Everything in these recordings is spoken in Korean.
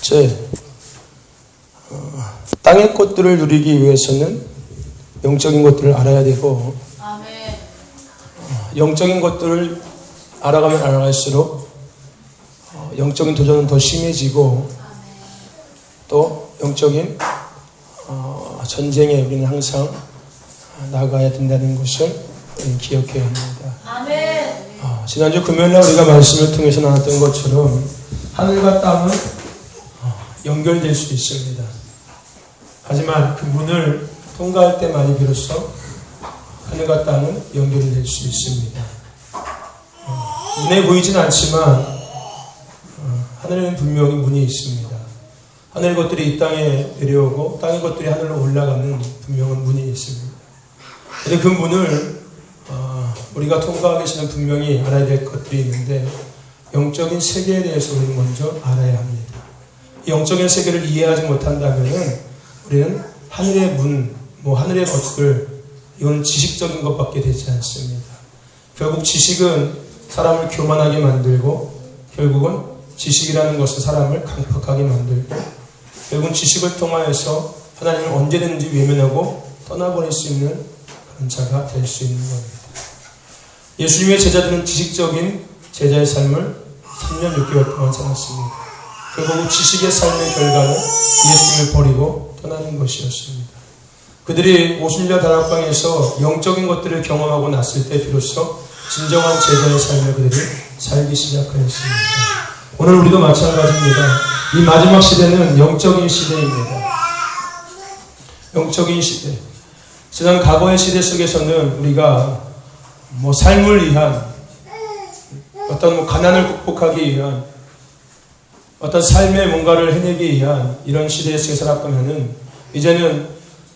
첫째, 땅의 것들을 누리기 위해서는 영적인 것들을 알아야 되고, 영적인 것들을 알아가면 알아갈수록 영적인 도전은 더 심해지고, 또 영적인 전쟁에 우리는 항상 나가야 된다는 것을 기억해야 합니다. 지난주 금요일날 우리가 말씀을 통해서 나눴던 것처럼 하늘과 땅은 연결될 수 있습니다. 하지만 그 문을 통과할 때만이 비로소 하늘과 땅은 연결이 될 수 있습니다. 눈에 보이진 않지만 하늘에는 분명히 문이 있습니다. 하늘의 것들이 이 땅에 내려오고 땅의 것들이 하늘로 올라가는 분명한 문이 있습니다. 그런데 그 문을 우리가 통과하기 위해서는 분명히 알아야 될 것들이 있는데, 영적인 세계에 대해서 우리는 먼저 알아야 합니다. 이 영적인 세계를 이해하지 못한다면 우리는 하늘의 문, 하늘의 것들, 이건 지식적인 것밖에 되지 않습니다. 결국 지식은 사람을 교만하게 만들고, 결국은 지식이라는 것은 사람을 강팍하게 만들고, 결국은 지식을 통하여서 하나님을 언제든지 외면하고 떠나버릴 수 있는 그런 자가 될 수 있는 겁니다. 예수님의 제자들은 지식적인 제자의 삶을 3년 6개월 동안 살았습니다. 결국 지식의 삶의 결과는 예수님을 버리고 떠나는 것이었습니다. 그들이 오순절 다락방에서 영적인 것들을 경험하고 났을 때 비로소 진정한 제자의 삶을 그들이 살기 시작하였습니다. 오늘 우리도 마찬가지입니다. 이 마지막 시대는 영적인 시대입니다. 영적인 시대. 지난 과거의 시대 속에서는 우리가 삶을 위한 어떤 가난을 극복하기 위한 어떤 삶의 뭔가를 해내기 위한 이런 시대에 살았다면은, 이제는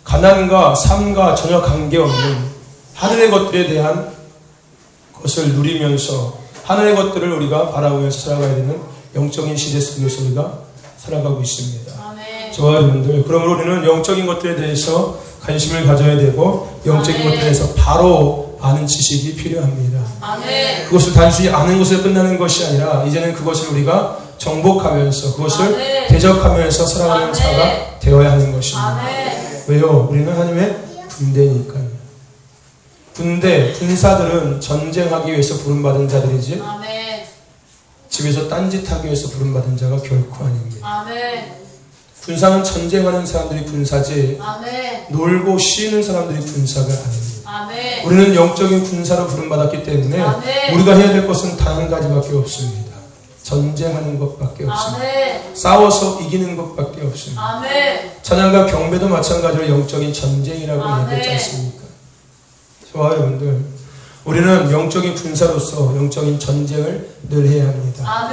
가난과 삶과 전혀 관계없는 하늘의 것들에 대한 것을 누리면서 하늘의 것들을 우리가 바라보면서 살아가야 되는 영적인 시대 속에서 우리가 살아가고 있습니다. 저와 여러분들, 그러므로 우리는 영적인 것들에 대해서 관심을 가져야 되고, 영적인 것들에 대해서 바로 아는 지식이 필요합니다. 그것을 단순히 아는 것에 끝나는 것이 아니라 이제는 그것을 우리가 정복하면서 그것을 대적하면서 살아가는 자가 되어야 하는 것입니다. 왜요? 우리는 하나님의 군대니까요. 군사들은 전쟁하기 위해서 부름받은 자들이지, 집에서 딴짓하기 위해서 부름받은 자가 결코 아닙니다. 군사는 전쟁하는 사람들이 군사지, 놀고 쉬는 사람들이 군사가 아닙니다. 우리는 영적인 군사로 부름받았기 때문에 우리가 해야 될 것은 단 한 가지밖에 없습니다. 전쟁하는 것밖에 없습니다. 싸워서 이기는 것밖에 없습니다. 찬양과 경배도 마찬가지로 영적인 전쟁이라고 얘기했지 않습니까? 저와 여러분들, 우리는 영적인 군사로서 영적인 전쟁을 늘 해야 합니다.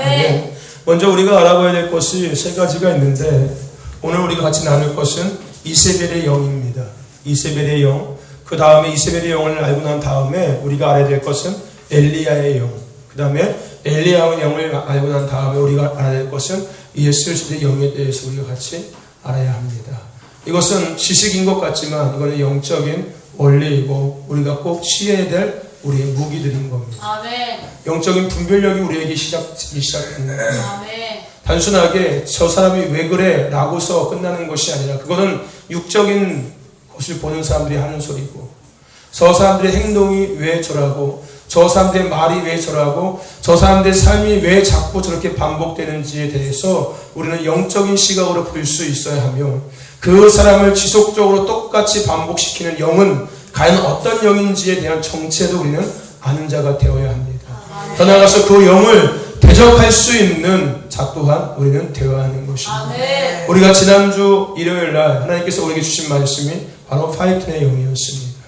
먼저 우리가 알아봐야 될 것이 세 가지가 있는데, 오늘 우리가 같이 나눌 것은 이세벨의 영입니다. 이세벨의 영. 그 다음에 이세벨의 영을 알고 난 다음에 우리가 알아야 될 것은 엘리야의 영. 그 다음에 엘리야의 영을 알고 난 다음에 우리가 알아야 될 것은 예수의 영에 대해서 우리가 같이 알아야 합니다. 이것은 지식인 것 같지만 이거는 영적인 원리이고 우리가 꼭 취해야 될 우리의 무기들인 겁니다. 영적인 분별력이 우리에게 시작된 겁니다. 단순하게 저 사람이 왜 그래 라고서 끝나는 것이 아니라, 그거는 육적인 것을 보는 사람들이 하는 소리고, 저 사람들의 행동이 왜 저라고, 저 사람들의 말이 왜 저라고, 저 사람들의 삶이 왜 자꾸 저렇게 반복되는지에 대해서 우리는 영적인 시각으로 볼 수 있어야 하며, 그 사람을 지속적으로 똑같이 반복시키는 영은 과연 어떤 영인지에 대한 정체도 우리는 아는 자가 되어야 합니다. 더 나아가서 그 영을 대적할 수 있는 자 또한 우리는 되어야 하는 것입니다. 우리가 지난주 일요일날 하나님께서 우리에게 주신 말씀이 바로 파이톤의 영이었습니다.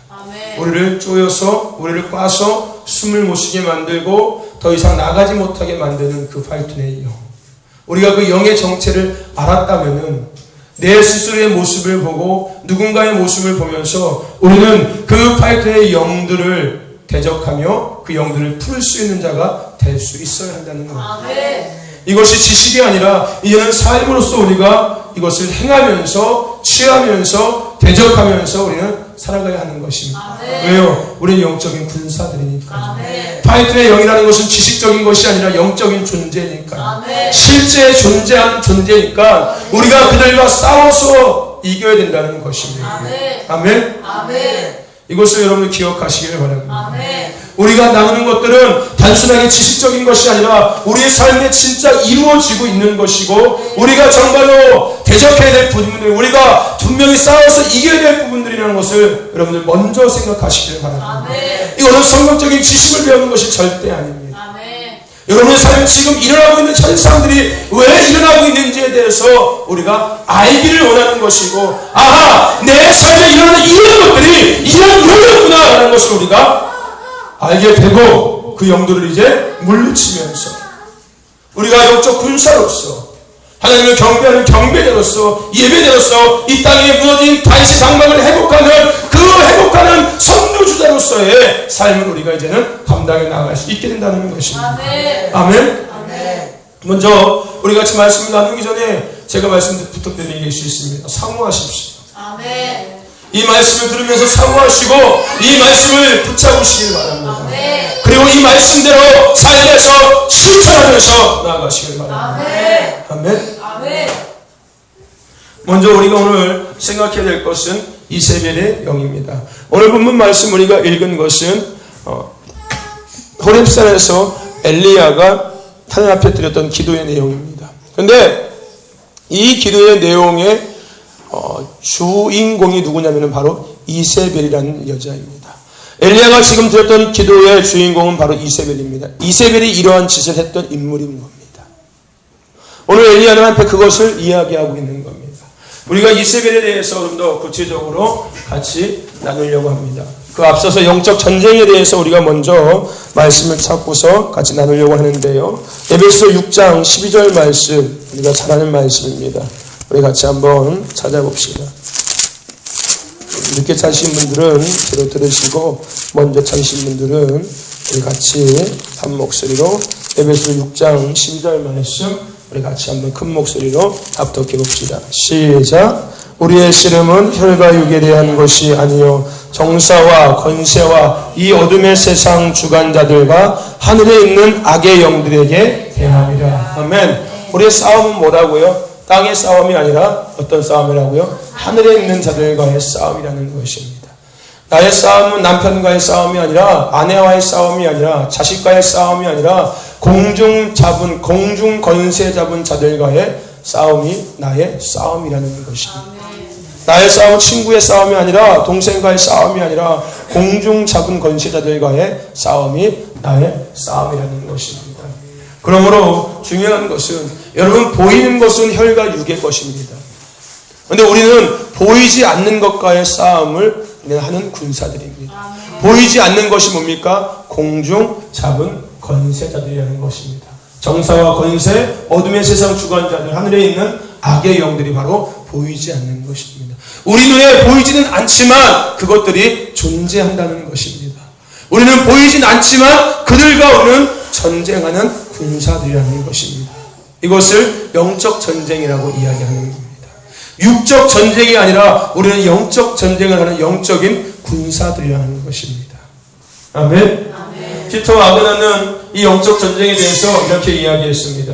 우리를 쪼여서 우리를 꽈서 숨을 못 쉬게 만들고 더 이상 나가지 못하게 만드는 그 파이톤의 영. 우리가 그 영의 정체를 알았다면은 내 스스로의 모습을 보고 누군가의 모습을 보면서 우리는 그 파이톤의 영들을 대적하며 그 영들을 풀 수 있는 자가 될 수 있어야 한다는 겁니다. 이것이 지식이 아니라 이제는 삶으로서 우리가 이것을 행하면서 취하면서 대적하면서 우리는 살아가야 하는 것입니다. 왜요? 우리는 영적인 군사들이니까. 파이트의 영이라는 것은 지식적인 것이 아니라 영적인 존재니까. 실제 존재하는 존재니까 우리가 그들과 싸워서 이겨야 된다는 것입니다. 아멘. 이것을 여러분 기억하시길 바랍니다. 우리가 나누는 것들은 단순하게 지식적인 것이 아니라 우리의 삶에 진짜 이루어지고 있는 것이고 우리가 정말로 대적해야 될 부분들, 우리가 분명히 싸워서 이겨야 될 부분들이라는 것을 여러분들 먼저 생각하시길 바랍니다. 이거는 성경적인 지식을 배우는 것이 절대 아닙니다. 여러분의 삶에 지금 일어나고 있는 현상들이 왜 일어나고 있는지에 대해서 우리가 알기를 원하는 것이고, 아하, 내 삶에 일어나는 이런 것들이 이런 요령구나 라는 것을 우리가 알게 되고 그 영도를 이제 물리치면서 우리가 영적 군사로서 하나님을 경배하는 경배자로서 예배자로서 이 땅에 무너진 다윗의 장막을 회복하는 그 회복하는 선두주자로서의 삶을 우리가 이제는 감당해 나갈 수 있게 된다는 것입니다. 아멘. 먼저 우리 같이 말씀을 나누기 전에 제가 말씀 부탁드리는 것이 있습니다. 사모하십시오. 이 말씀을 들으면서 사모하시고 이 말씀을 붙잡으시길 바랍니다. 그리고 이 말씀대로 삶에서 실천하면서 나아가시길 바랍니다. 아멘. 먼저 우리가 오늘 생각해야 될 것은 이세벨의 영입니다. 오늘 본문 말씀 우리가 읽은 것은 호렙산에서 엘리야가 하나님 앞에 드렸던 기도의 내용입니다. 그런데 이 기도의 내용의 주인공이 누구냐면 바로 이세벨이라는 여자입니다. 엘리야가 지금 드렸던 기도의 주인공은 바로 이세벨입니다. 이세벨이 이러한 짓을 했던 인물인 겁니다. 오늘 엘리야는 앞에 그것을 이야기하고 있는 겁니다. 우리가 이세벨에 대해서 좀 더 구체적으로 같이 나누려고 합니다. 그 앞서서 영적 전쟁에 대해서 우리가 먼저 말씀을 찾고서 같이 나누려고 하는데요. 에베소 6장 12절 말씀, 우리가 잘 아는 말씀입니다. 우리 같이 한번 찾아봅시다. 늦게 찾으신 분들은 뒤로 들으시고 먼저 찾으신 분들은 우리 같이 한 목소리로 에베소 6장 12절 말씀 우리 같이 한번 큰 목소리로 합독해 봅시다. 시작. 우리의 씨름은 혈과 육에 대한 것이 아니요 정사와 권세와 이 어둠의 세상 주관자들과 하늘에 있는 악의 영들에게 대함이라. 아멘. 우리의 싸움은 뭐라고요? 땅의 싸움이 아니라 어떤 싸움이라고요? 하늘에 있는 자들과의 싸움이라는 것입니다. 나의 싸움은 남편과의 싸움이 아니라 아내와의 싸움이 아니라 자식과의 싸움이 아니라 공중 권세 잡은 자들과의 싸움이 나의 싸움이라는 것입니다. 나의 싸움은 친구의 싸움이 아니라 동생과의 싸움이 아니라 공중 잡은 권세자들과의 싸움이 나의 싸움이라는 것입니다. 그러므로 중요한 것은 여러분 보이는 것은 혈과 육의 것입니다. 그런데 우리는 보이지 않는 것과의 싸움을 하는 군사들입니다. 보이지 않는 것이 뭡니까? 공중 잡은 권세자들이라는 것입니다. 정사와 권세, 어둠의 세상 주관자들, 하늘에 있는 악의 영들이 바로 보이지 않는 것입니다. 우리 눈에 보이지는 않지만 그것들이 존재한다는 것입니다. 우리는 보이진 않지만 그들과 우리는 전쟁하는 군사들이라는 것입니다. 이것을 영적 전쟁이라고 이야기하는 겁니다. 육적 전쟁이 아니라 우리는 영적 전쟁을 하는 영적인 군사들이라는 것입니다. 아멘. 피터 아그나는 이 영적 전쟁에 대해서 이렇게 이야기했습니다.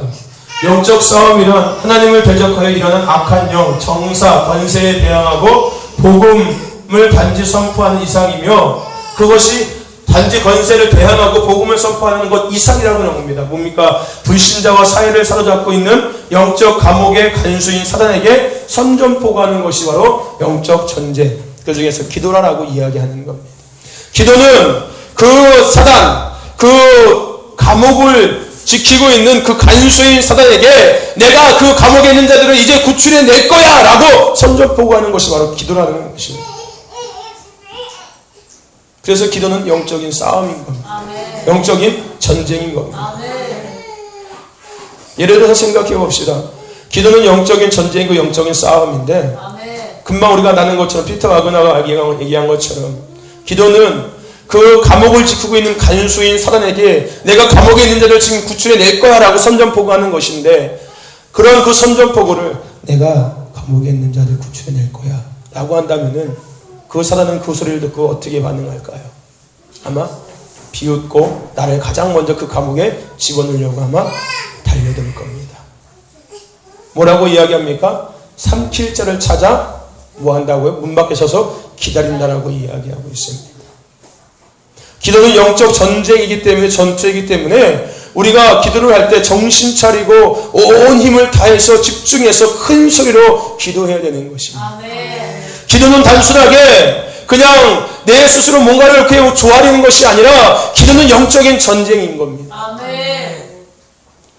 영적 싸움이란 하나님을 대적하여 일어난 악한 영, 정사, 권세에 대항하고 복음을 단지 선포하는 이상이며 그것이 단지 권세를 대항하고 복음을 선포하는 것 이상이라고 하는 겁니다. 뭡니까? 불신자와 사회를 사로잡고 있는 영적 감옥의 간수인 사단에게 선전포고하는 것이 바로 영적 전쟁. 그 중에서 기도라고 이야기하는 겁니다. 기도는 그 사단, 그 감옥을 지키고 있는 그 간수인 사단에게 내가 그 감옥에 있는 자들을 이제 구출해 낼 거야 라고 선전포고하는 것이 바로 기도라는 것입니다. 그래서 기도는 영적인 싸움인 겁니다. 아멘. 영적인 전쟁인 겁니다. 아멘. 예를 들어서 생각해 봅시다. 기도는 영적인 전쟁이고 영적인 싸움인데 아멘. 금방 우리가 나눈 것처럼 피터 와그나가 얘기한 것처럼 기도는 그 감옥을 지키고 있는 간수인 사단에게 내가 감옥에 있는 자를 지금 구출해낼 거야 라고 선전포고하는 것인데, 그런 그 선전포고를 내가 감옥에 있는 자들 구출해낼 거야 라고 한다면은 그 사단은 그 소리를 듣고 어떻게 반응할까요? 아마 비웃고 나를 가장 먼저 그 감옥에 집어넣으려고 아마 달려들 겁니다. 뭐라고 이야기합니까? 삼킬 자를 찾아 뭐 한다고요? 문 밖에 서서 기다린다라고 이야기하고 있습니다. 기도는 영적 전쟁이기 때문에, 전투이기 때문에 우리가 기도를 할 때 정신 차리고 온 힘을 다해서 집중해서 큰 소리로 기도해야 되는 것입니다. 아멘. 기도는 단순하게 그냥 내 스스로 뭔가를 그냥 조아리는 것이 아니라 기도는 영적인 전쟁인 겁니다. 아멘.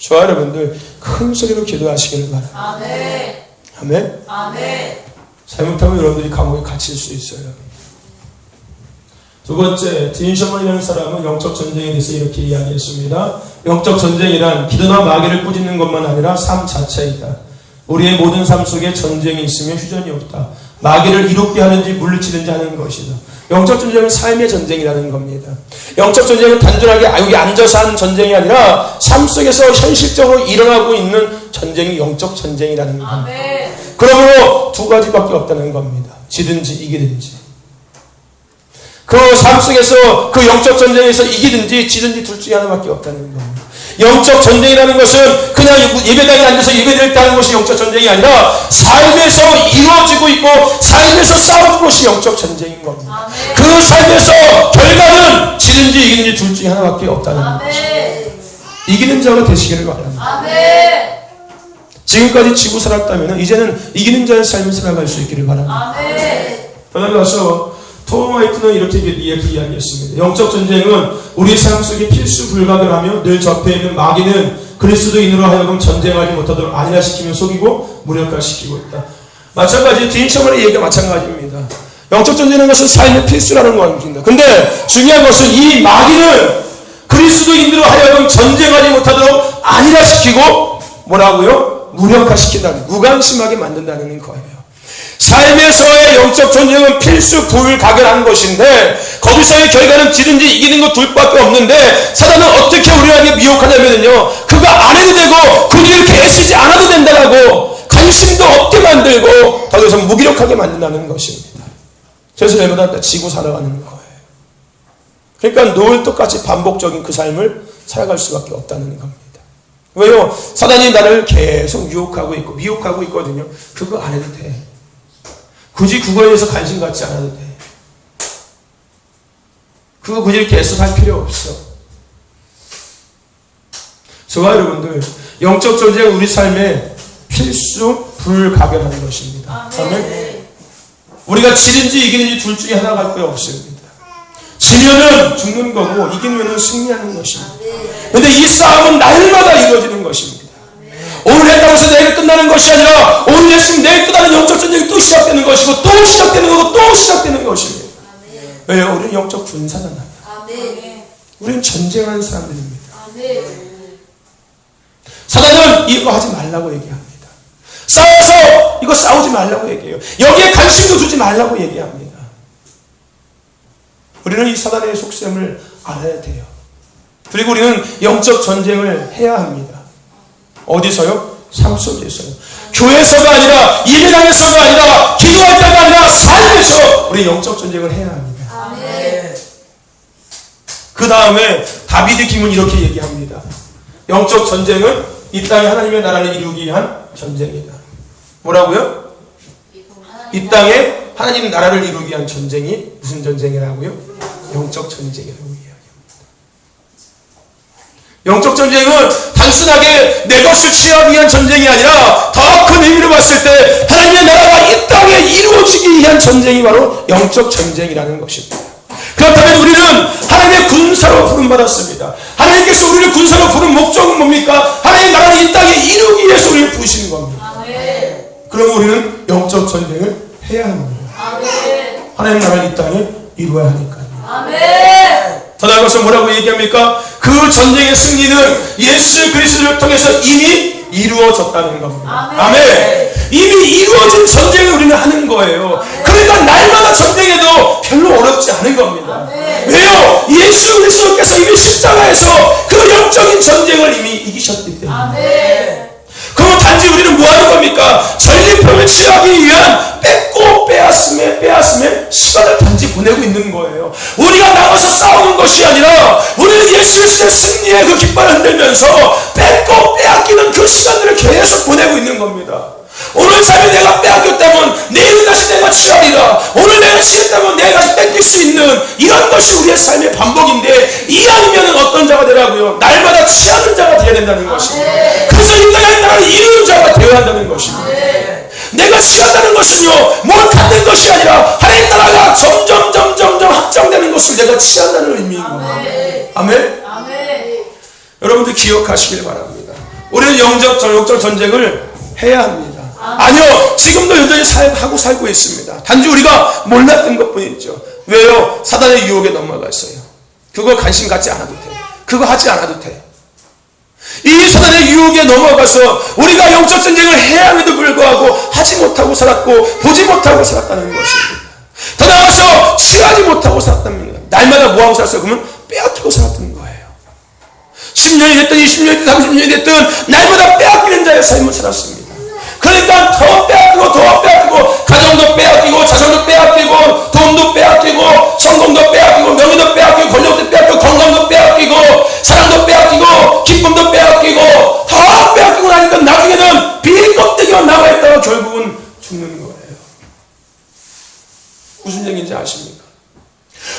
저와 여러분들 큰 소리로 기도하시기를 바랍니다. 아멘. 아멘. 아멘. 잘못하면 여러분들이 감옥에 갇힐 수 있어요. 두 번째, 딘셔먼이라는 사람은 영적 전쟁에 대해서 이렇게 이야기했습니다. 영적 전쟁이란 기도나 마귀를 꾸짖는 것만 아니라 삶 자체이다. 우리의 모든 삶 속에 전쟁이 있으면 휴전이 없다. 마귀를 이롭게 하는지 물리치든지 하는 것이다. 영적 전쟁은 삶의 전쟁이라는 겁니다. 영적 전쟁은 단순하게 여기 앉아서 하는 전쟁이 아니라 삶 속에서 현실적으로 일어나고 있는 전쟁이 영적 전쟁이라는 겁니다. 그러므로 두 가지밖에 없다는 겁니다. 지든지 이기든지. 그 삶 속에서 그 영적 전쟁에서 이기든지 지든지 둘 중에 하나밖에 없다는 겁니다. 영적 전쟁이라는 것은 그냥 예배당에 앉아서 예배드릴 때 하는 것이 영적 전쟁이 아니라 삶에서 이루어지고 있고 삶에서 싸우는 것이 영적 전쟁인 겁니다. 아멘. 그 삶에서 결과는 지든지 이기든지 둘 중에 하나밖에 없다는 것입니다. 이기는 자가 되시기를 바랍니다. 아멘. 지금까지 지고 살았다면 이제는 이기는 자의 삶을 살아갈 수 있기를 바랍니다. 그다음에 와서 톰 화이트는 이렇게 이야기했습니다. 영적 전쟁은 우리 삶 속에 필수 불가결하며 늘 접해 있는 마귀는 그리스도인으로 하여금 전쟁하지 못하도록 안일화시키며 속이고 무력화시키고 있다. 마찬가지 딘셔먼의 얘기가 마찬가지입니다. 영적 전쟁이라는 것은 삶의 필수라는 것입니다. 근데 중요한 것은 이 마귀는 그리스도인으로 하여금 전쟁하지 못하도록 안일화시키고 뭐라고요? 무력화시킨다는, 무관심하게 만든다는 거예요. 삶에서의 영적 전쟁은 필수 불가결한 것인데 거기서의 결과는 지든지 이기는 것 둘밖에 없는데 사단은 어떻게 우리에게 미혹하냐면요, 그거 안 해도 되고 그 일을 애쓰지 않아도 된다라고 관심도 없게 만들고 더 이상 무기력하게 만든다는 것입니다. 그래서 내보다 지고 살아가는 거예요. 그러니까 늘 똑같이 반복적인 그 삶을 살아갈 수밖에 없다는 겁니다. 왜요? 사단이 나를 계속 유혹하고 있고 미혹하고 있거든요. 그거 안 해도 돼. 굳이 그거에 대해서 관심 갖지 않아도 돼. 그거 굳이 계속 할 필요 없어. 저와 여러분들, 영적 전쟁은 우리 삶의 필수 불가결한 것입니다. 아멘. 우리가 지든지 이기는지 둘 중에 하나밖에 없습니다. 지면은 죽는 거고 이기면은 승리하는 것입니다. 그런데 이 싸움은 날마다 이루어지는 것입니다. 오늘 했다고 해서 내일 끝나는 것이 아니라 오늘 했으면 내일 끝나는 영적 전쟁이 또 시작되는 것이고 또 시작되는 거고 또 시작되는 것입니다. 왜요? 우리는 영적 군사잖아요. 우리는 전쟁하는 사람들입니다. 사단은 이거 하지 말라고 얘기합니다. 싸워서 이거 싸우지 말라고 얘기해요. 여기에 관심도 두지 말라고 얘기합니다. 우리는 이 사단의 속셈을 알아야 돼요. 그리고 우리는 영적 전쟁을 해야 합니다. 어디서요? 삶 속에서요. 교회에서가 아니라 예배당에서가 아니라 기도할 때가 아니라 삶에서 우리 영적 전쟁을 해야 합니다. 아멘. 그 다음에 다비드 김은 이렇게 얘기합니다. 영적 전쟁은 이 땅에 하나님의 나라를 이루기 위한 전쟁이다. 뭐라고요? 이 땅에 하나님의 나라를 이루기 위한 전쟁이 무슨 전쟁이라고요? 영적 전쟁이라고 이야기합니다. 영적 전쟁은 단순하게 내 것을 취하기 위한 전쟁이 아니라 더 큰 의미로 봤을 때 하나님의 나라가 이 땅에 이루어지기 위한 전쟁이 바로 영적 전쟁이라는 것입니다. 그렇다면 우리는 하나님의 군사로 부름받았습니다. 하나님께서 우리를 군사로 부른 목적은 뭡니까? 하나님의 나라를 이 땅에 이루기 위해서 우리를 부르시는 겁니다. 그럼 우리는 영적 전쟁을 해야 합니다. 하나님의 나라를 이 땅에 이루어야 하니까요. 더 나아가서 뭐라고 얘기합니까? 그 전쟁의 승리는 예수 그리스도를 통해서 이미 이루어졌다는 겁니다. 아멘. 이미 이루어진 전쟁을 우리는 하는 거예요. 그러니까 날마다 전쟁해도 별로 어렵지 않은 겁니다. 왜요? 예수 그리스도께서 이미 십자가에서 그 영적인 전쟁을 이미 이기셨기 때문에. 그럼 단지 우리는 뭐 하는 겁니까? 전리품을 취하기 위한 뺏고 빼앗음에 시간을 단지 보내고 있는 거예요. 우리가 나가서 싸우는 것이 아니라 우리는 예수 그리스도의 승리의 그 깃발을 흔들면서 뺏고 빼앗기는 그 시간들을 계속 보내고 있는 겁니다. 오늘 삶에 내가 빼앗겼다면 내일 다시 내가 취하리라. 오늘 내가 취했다면 내일 다시 뺏길 수 있는 이런 것이 우리의 삶의 반복인데, 이왕이면 어떤 자가 되라고요? 날마다 취하는 자가 되어야 된다는 것입니다. 그래서 인간의 나라를 이루는 자가 되어야 한다는 것입니다. 내가 취한다는 것은요, 뭘 갖는 것이 아니라 하나님 나라가 점점 확장되는 것을 내가 취한다는 의미인 겁니다. 아멘? 여러분들 기억하시길 바랍니다. 우리는 영적 전쟁을 해야 합니다. 아니요, 지금도 여전히 하고 살고 있습니다. 단지 우리가 몰랐던 것뿐이죠. 왜요? 사단의 유혹에 넘어갔어요. 그거 관심 갖지 않아도 돼. 그거 하지 않아도 돼. 이 사단의 유혹에 넘어가서 우리가 영적 전쟁을 해야 함에도 불구하고 하지 못하고 살았고 보지 못하고 살았다는 것입니다. 더 나아가서 취하지 못하고 살았다는 겁니다. 날마다 뭐하고 살았어요? 그러면 빼앗기고 살았던 거예요. 10년이 됐든 20년이 됐든 30년이 됐든 날마다 빼앗기는 자의 삶을 살았습니다. 그러니까 더 빼앗기고 가정도 빼앗기고 자손도 빼앗기고 돈도 빼앗기고 성공도 빼앗기고 명예도 빼앗기고 권력도 빼앗기고 건강도 빼앗기고 사랑도 빼앗기고 기쁨도 빼앗기고 다 빼앗기고 나니까 나중에는 빈 껍데기가 남아있다가 결국은 죽는 거예요. 무슨 얘기인지 아십니까?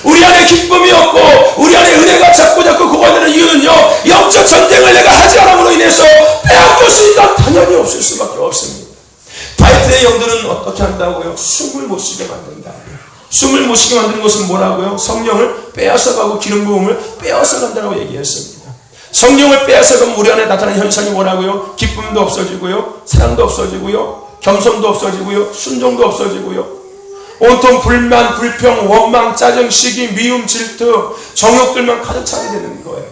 우리 안에 기쁨이 없고 우리 안에 은혜가 자꾸 그거가 되는 이유는요, 영적 전쟁을 내가 하지 않음으로 인해서 빼앗겼으니까 당연히 없을 수밖에 없습니다. 바이트의 영들은 어떻게 한다고요? 숨을 못 쉬게 만든다고요. 숨을 못 쉬게 만드는 것은 뭐라고요? 성령을 빼앗아가고 기름 부음을 빼앗아간다고 얘기했습니다. 성령을 빼앗아가면 우리 안에 나타나는 현상이 뭐라고요? 기쁨도 없어지고요, 사랑도 없어지고요, 겸손도 없어지고요, 순종도 없어지고요, 온통 불만, 불평, 원망, 짜증, 시기, 미움, 질투, 정욕들만 가득 차게 되는 거예요.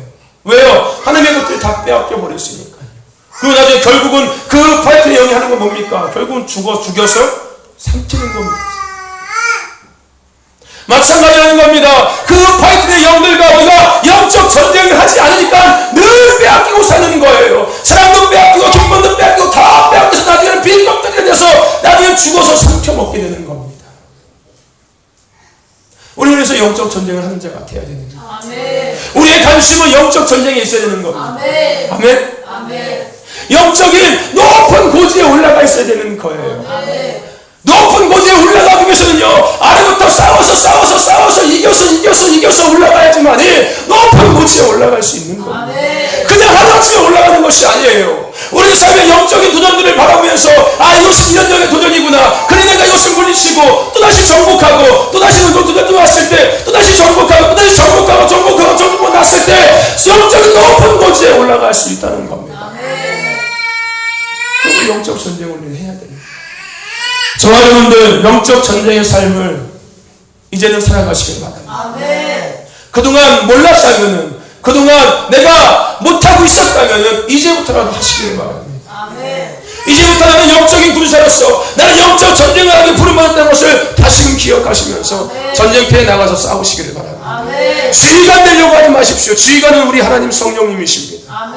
왜요? 하나님의 것들이 다 빼앗겨 버렸으니까요. 그리고 나중에 결국은 그 파이트의 영이 하는 건 뭡니까? 결국은 죽여서 삼키는 겁니다. 마찬가지라는 겁니다. 그 파이트의 영들과 우리가 영적 전쟁을 하지 않으니까 늘 빼앗기고 사는 거예요. 사랑도 빼앗기고 기쁨도 빼앗기고 다 빼앗겨서 나중에는 빈 껍데기가 돼서 나중에 죽어서 삼켜먹게 되는 겁니다. 우리는 그래서 영적 전쟁을 하는 자가 되어야 되는 거예요. 아멘. 우리의 관심은 영적 전쟁에 있어야 되는 겁니다. 아멘. 아멘. 아멘. 영적인 높은 고지에 올라가 있어야 되는 거예요. 아멘. 높은 고지에 올라가기 위해서는요, 아래부터 싸워서 이겨서 올라가야지만이 높은 고지에 올라갈 수 있는 겁니다. 아멘. 그냥 하나쯤에 올라가는 것이 아니에요. 우리 삶의 영적인 도전들을 바라보면서 이것이 이런 영의 도전이구나. 그래 내가 이것을 물리치고 또다시 정복하고 또다시 도전이 왔을 때 또다시 정복하고 정복 났을 때 영적인 높은 고지에 올라갈 수 있다는 겁니다. 그리고 영적 전쟁을 해야 됩니다. 저와 여러분들 영적 전쟁의 삶을 이제는 살아가시길 바랍니다. 그동안 몰랐다면은, 그동안 내가 못하고 있었다면 이제부터라도 하시길 바랍니다. 이제부터 나는 영적인 군사로서 나는 영적 전쟁을 하게 부름받았다는 것을 다시금 기억하시면서 전쟁터에 나가서 싸우시기를 바랍니다. 지휘관 되려고 하지 마십시오. 지휘관은 우리 하나님 성령님이십니다.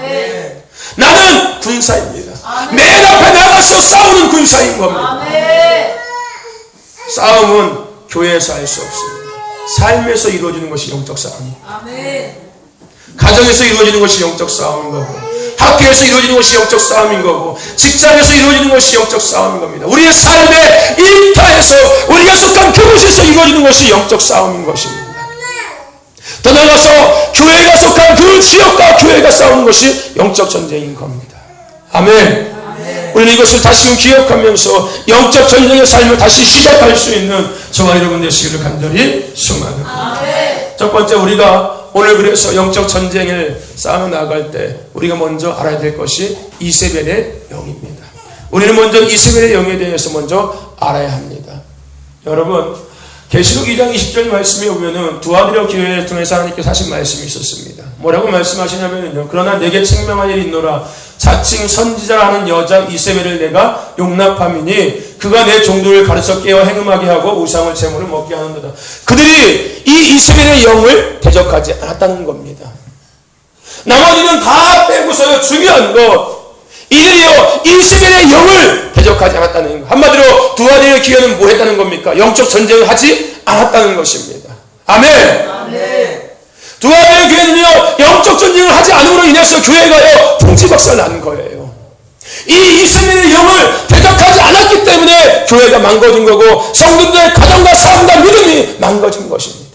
나는 군사입니다. 맨 앞에 나가서 싸우는 군사인 겁니다. 싸움은 교회에서 할 수 없습니다. 삶에서 이루어지는 것이 영적 싸움입니다. 가정에서 이루어지는 것이 영적 싸움인 거고, 학교에서 이루어지는 것이 영적 싸움인 거고, 직장에서 이루어지는 것이 영적 싸움인 겁니다. 우리의 삶의 일터에서 우리가 속한 그곳에서 이루어지는 것이 영적 싸움인 것입니다. 더 나아가서 교회가 속한 그 지역과 교회가 싸우는 것이 영적 전쟁인 겁니다. 아멘. 우리는 이것을 다시금 기억하면서 영적 전쟁의 삶을 다시 시작할 수 있는 저와 여러분 되시기를 간절히 소망합니다. 첫 번째, 우리가 오늘 그래서 영적 전쟁을 싸워 나갈 때 우리가 먼저 알아야 될 것이 이세벨의 영입니다. 우리는 먼저 이세벨의 영에 대해서 먼저 알아야 합니다. 여러분, 계시록 2장 20절 말씀에 보면은 두아디라 교회를 통해서 하나님께서 하신 말씀이 있었습니다. 뭐라고 말씀하시냐면요, 그러나 내게 책명한 일이 있노라. 자칭 선지자라는 여자 이세벨을 내가 용납함이니 그가 내 종들을 가르쳐 깨어 행음하게 하고 우상을 제물을 먹게 하는도다. 그들이 이 이세벨의 영을 대적하지 않았다는 겁니다. 나머지는 다 빼고서요, 중요한 것, 이들이요 이세벨의 영을 대적하지 않았다는 것. 한마디로 두 아들의 기회는 뭐 했다는 겁니까? 영적 전쟁을 하지 않았다는 것입니다. 아멘. 아멘. 두 아들의 교회는요 영적 전쟁을 하지 않음으로 인해서 교회가요 종지박살 난 거예요. 이 이세벨의 영을 대적하지 않았기 때문에 교회가 망가진 거고 성도들의 가정과 삶과 믿음이 망가진 것입니다.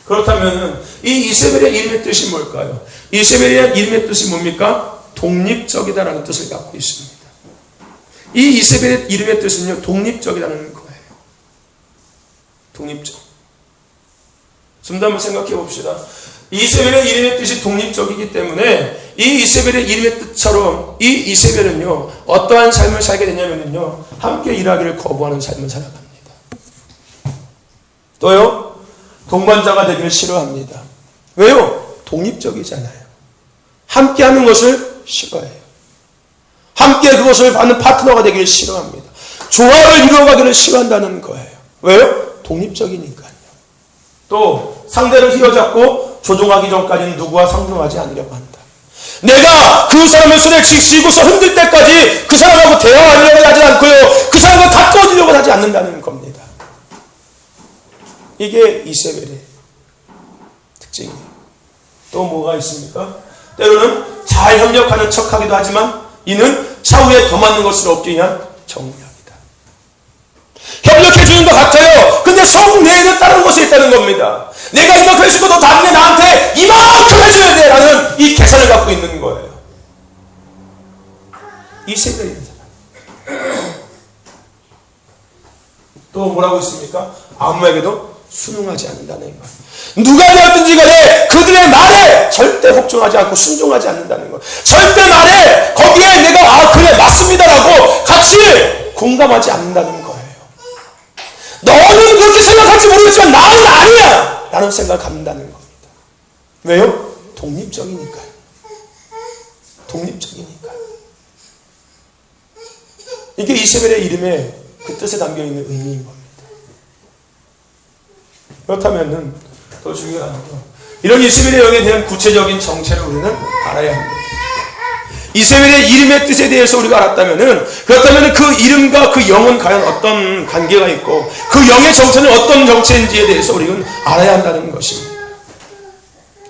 그렇다면 이 이세벨의 이름의 뜻이 뭘까요? 이세벨의 이름의 뜻이 뭡니까? 독립적이다라는 뜻을 갖고 있습니다. 이 이세벨의 이름의 뜻은요 독립적이라는 거예요. 독립적. 좀 더 한번 생각해 봅시다. 이세벨의 이름의 뜻이 독립적이기 때문에 이 이세벨의 이름의 뜻처럼 이 이세벨은요 어떠한 삶을 살게 되냐면요 함께 일하기를 거부하는 삶을 살아갑니다. 또요 동반자가 되기를 싫어합니다. 왜요? 독립적이잖아요. 함께 하는 것을 싫어해요. 함께 그것을 받는 파트너가 되기를 싫어합니다. 조화를 이루어가기를 싫어한다는 거예요. 왜요? 독립적이니까요. 또 상대를 휘어잡고 조종하기 전까지는 누구와 상종하지 않으려고 한다. 내가 그 사람의 손에 쥐고서 흔들 때까지 그 사람하고 대화하려고 하지 않고요. 그 사람과 가까워지려고 하지 않는다는 겁니다. 이게 이세벨의 특징이에요. 또 뭐가 있습니까? 때로는 잘 협력하는 척하기도 하지만 이는 차후에 더 맞는 것을 얻기 위한 정략이다. 협력해주는 것 같아요. 근데 속 내에는 다른 것이 있다는 겁니다. 내가 이만큼 해주고 너 다음에 나한테 이만큼 해줘야 돼 라는 이 계산을 갖고 있는 거예요. 이세벨의 사람. 또 뭐라고 있습니까? 아무에게도 순응하지 않는다는 거예요. 누가 되었든지 간에 그들의 말에 절대 복종하지 않고 순종하지 않는다는 거예요. 절대 말에 거기에 내가 그래 맞습니다라고 같이 공감하지 않는다는 거예요. 너는 그렇게 생각할지 모르겠지만 나는 아니야 라는 생각을 갖는다는 겁니다. 왜요? 독립적이니까요. 독립적이니까요. 이게 이세벨의 이름에 그 뜻에 담겨있는 의미인 겁니다. 그렇다면 더 중요한 건 이런 이세벨의 영에 대한 구체적인 정체를 우리는 알아야 합니다. 이세벨의 이름의 뜻에 대해서 우리가 알았다면 그렇다면 그 이름과 그 영은 과연 어떤 관계가 있고 그 영의 정체는 어떤 정체인지에 대해서 우리는 알아야 한다는 것입니다.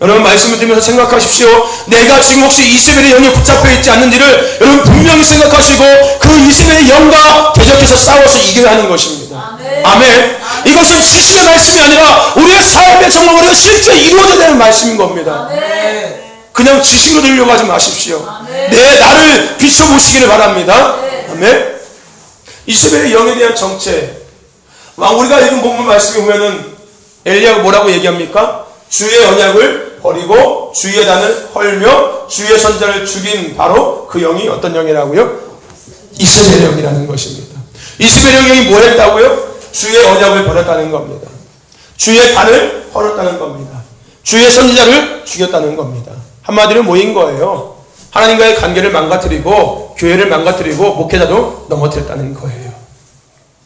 여러분 말씀을 들으면서 생각하십시오. 내가 지금 혹시 이세벨의 영에 붙잡혀 있지 않는지를 여러분 분명히 생각하시고 그 이세벨의 영과 대적해서 싸워서 이겨야 하는 것입니다. 아멘. 아멘. 이것은 지식의 말씀이 아니라 우리의 삶에 정말 우리가 실제 이루어져야 되는 말씀인 겁니다. 아멘. 그냥 지식으로 들려고 하지 마십시오. 아멘. 내 나를 비춰보시기를 바랍니다. 아멘. 이세벨의 영에 대한 정체. 우리가 읽은 본문 말씀에 보면은 엘리야가 뭐라고 얘기합니까? 주의 언약을 버리고 주의 단을 헐며 주의 선자를 죽인 바로 그 영이 어떤 영이라고요? 이세벨의 영이라는 것입니다. 이세벨의 영이 뭐 했다고요? 주의 언약을 버렸다는 겁니다. 주의 단을 헐었다는 겁니다. 주의 선지자를 죽였다는 겁니다. 한마디로 뭐인 거예요? 하나님과의 관계를 망가뜨리고 교회를 망가뜨리고 목회자도 넘어뜨렸다는 거예요.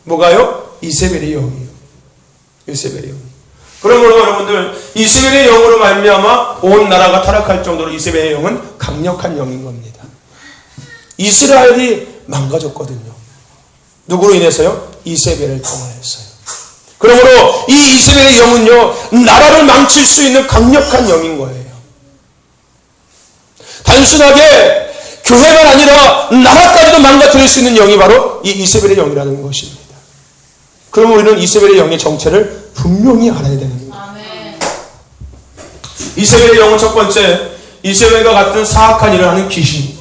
뭐가요? 이세벨의 영이요. 이세벨의 영. 그러므로 여러분들 이세벨의 영으로 말미암아 온 나라가 타락할 정도로 이세벨의 영은 강력한 영인 겁니다. 이스라엘이 망가졌거든요. 누구로 인해서요? 이세벨을 통하여서요. 그러므로 이 이세벨의 영은요 나라를 망칠 수 있는 강력한 영인 거예요. 단순하게 교회만 아니라 나라까지도 망가뜨릴 수 있는 영이 바로 이 이세벨의 영이라는 것입니다. 그럼 우리는 이세벨의 영의 정체를 분명히 알아야 되는 거예요. 아멘. 이세벨의 영은 첫 번째, 이세벨과 같은 사악한 일을 하는 귀신.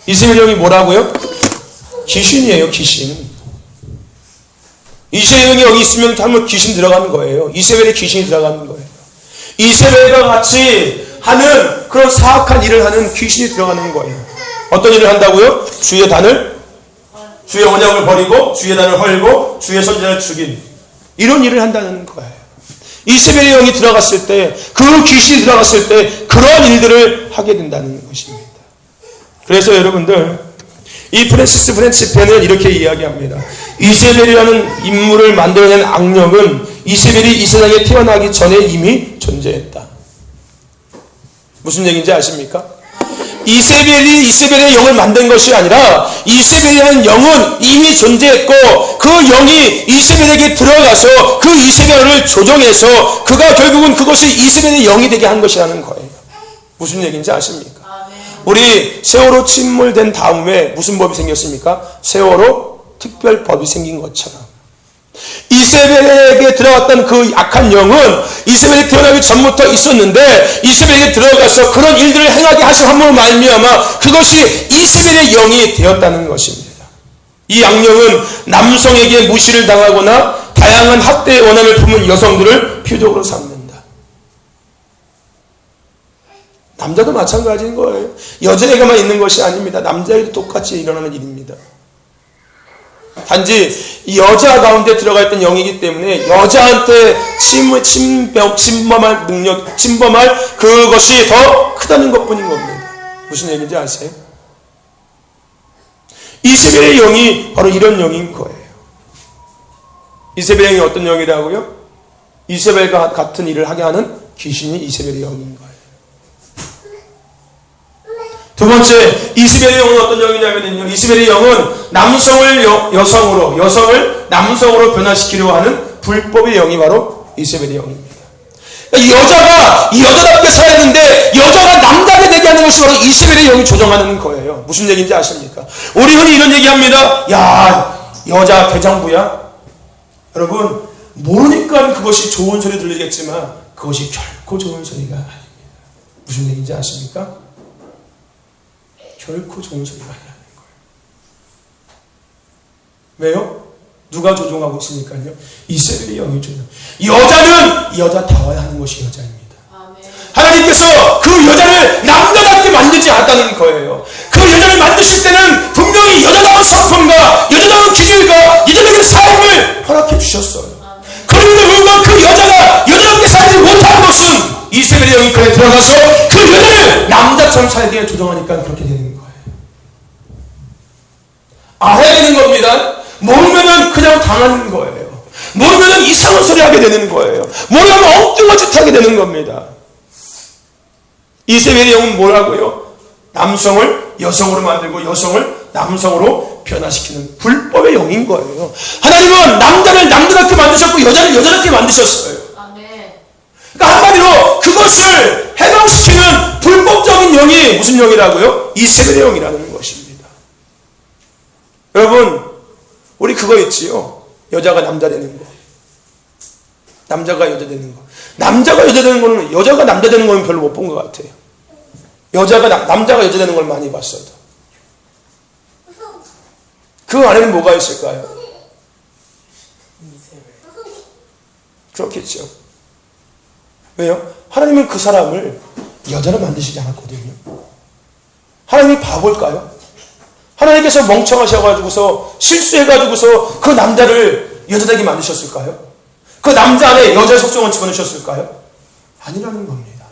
이세벨의 영이 뭐라고요? 귀신이에요, 귀신. 이세벨의 영이 여기 있으면 한번 귀신 들어가는 거예요. 이세벨의 귀신이 들어가는 거예요. 이세벨과 같이 하는 그런 사악한 일을 하는 귀신이 들어가는 거예요. 어떤 일을 한다고요? 주의 단을, 주의 언약을 버리고 주의 단을 헐고 주의 선지자를 죽인 이런 일을 한다는 거예요. 이세벨의 영이 들어갔을 때, 그 귀신이 들어갔을 때 그러한 일들을 하게 된다는 것입니다. 그래서 여러분들 이 프랜시스 프렌치펜은 이렇게 이야기합니다. 이세벨이라는 인물을 만들어낸 악령은 이세벨이 이 세상에 태어나기 전에 이미 존재했다. 무슨 얘기인지 아십니까? 이세벨이 이세벨의 영을 만든 것이 아니라 이세벨이라는 영은 이미 존재했고 그 영이 이세벨에게 들어가서 그 이세벨을 조종해서 그가 결국은 그것이 이세벨의 영이 되게 한 것이라는 거예요. 무슨 얘기인지 아십니까? 우리 세월호 침몰된 다음에 무슨 법이 생겼습니까? 세월호 특별법이 생긴 것처럼 이세벨에게 들어갔던 그 악한 영은 이세벨이 태어나기 전부터 있었는데 이세벨에게 들어가서 그런 일들을 행하게 하신 함으로 말미암아 그것이 이세벨의 영이 되었다는 것입니다. 이 악령은 남성에게 무시를 당하거나 다양한 학대의 원한을 품은 여성들을 표적으로 삼는다. 남자도 마찬가지인 거예요. 여자에게만 있는 것이 아닙니다. 남자에게도 똑같이 일어나는 일입니다. 단지 여자 가운데 들어가 있던 영이기 때문에 여자한테 침범할 능력, 침범할 그것이 더 크다는 것뿐인 겁니다. 무슨 얘기인지 아세요? 이세벨의 영이 바로 이런 영인 거예요. 이세벨의 영이 어떤 영이라고요? 이세벨과 같은 일을 하게 하는 귀신이 이세벨의 영인 거예요. 두 번째, 이세벨의 영은 어떤 영이냐면요. 이세벨의 영은 남성을 여성으로, 여성을 남성으로 변화시키려고 하는 불법의 영이 바로 이세벨의 영입니다. 여자가 여자답게 살아야 되는데 여자가 남자가 되게 하는 것이 바로 이세벨의 영이 조정하는 거예요. 무슨 얘기인지 아십니까? 우리 흔히 이런 얘기합니다. 야, 여자 대장부야? 여러분, 모르니까 그것이 좋은 소리 들리겠지만 그것이 결코 좋은 소리가 아닙니다. 무슨 얘기인지 아십니까? 결코 좋은 소리가 아니라는 거예요. 왜요? 누가 조종하고 있으니까요? 이세벨의 영이 조종. 여자는 여자다워야 하는 것이 여자입니다. 하나님께서 그 여자를 남자답게 만들지 않았다는 거예요. 그 여자를 만드실 때는 분명히 여자다운 성품과 여자다운 기질과 여자적인 삶을 허락해 주셨어요. 그런데 물론 그 여자가 여자답게 살지 못한 것은 이세벨의 영이 그에 들어가서 그 여자를 남자처럼 살게 조정하니까 그렇게 되는 거예요. 알아야 되는 겁니다. 모르면은 그냥 당하는 거예요. 모르면은 이상한 소리 하게 되는 거예요. 모르면 엉뚱한 짓 하게 되는 겁니다. 이세벨의 영은 뭐라고요? 남성을 여성으로 만들고 여성을 남성으로 변화시키는 불법의 영인 거예요. 하나님은 남자를 남자답게 만드셨고 여자를 여자답게 만드셨어요. 그러니까 한마디로 그것을 해방시키는 불법적인 영이 무슨 영이라고요? 이세벨의 영이라는 것입니다. 여러분, 우리 그거 있지요. 여자가 남자 되는 거. 남자가 여자 되는 거. 남자가 여자 되는 거는, 여자가 남자 되는 거는 별로 못 본 것 같아요. 남자가 여자 되는 걸 많이 봤어도. 그 안에는 뭐가 있을까요? 그렇겠죠. 왜요? 하나님은 그 사람을 여자로 만드시지 않았거든요. 하나님이 바볼까요? 하나님께서 멍청하셔가지고서 실수해가지고서 그 남자를 여자되게 만드셨을까요? 그 남자 안에 여자의 속성을 집어넣으셨을까요? 아니라는 겁니다.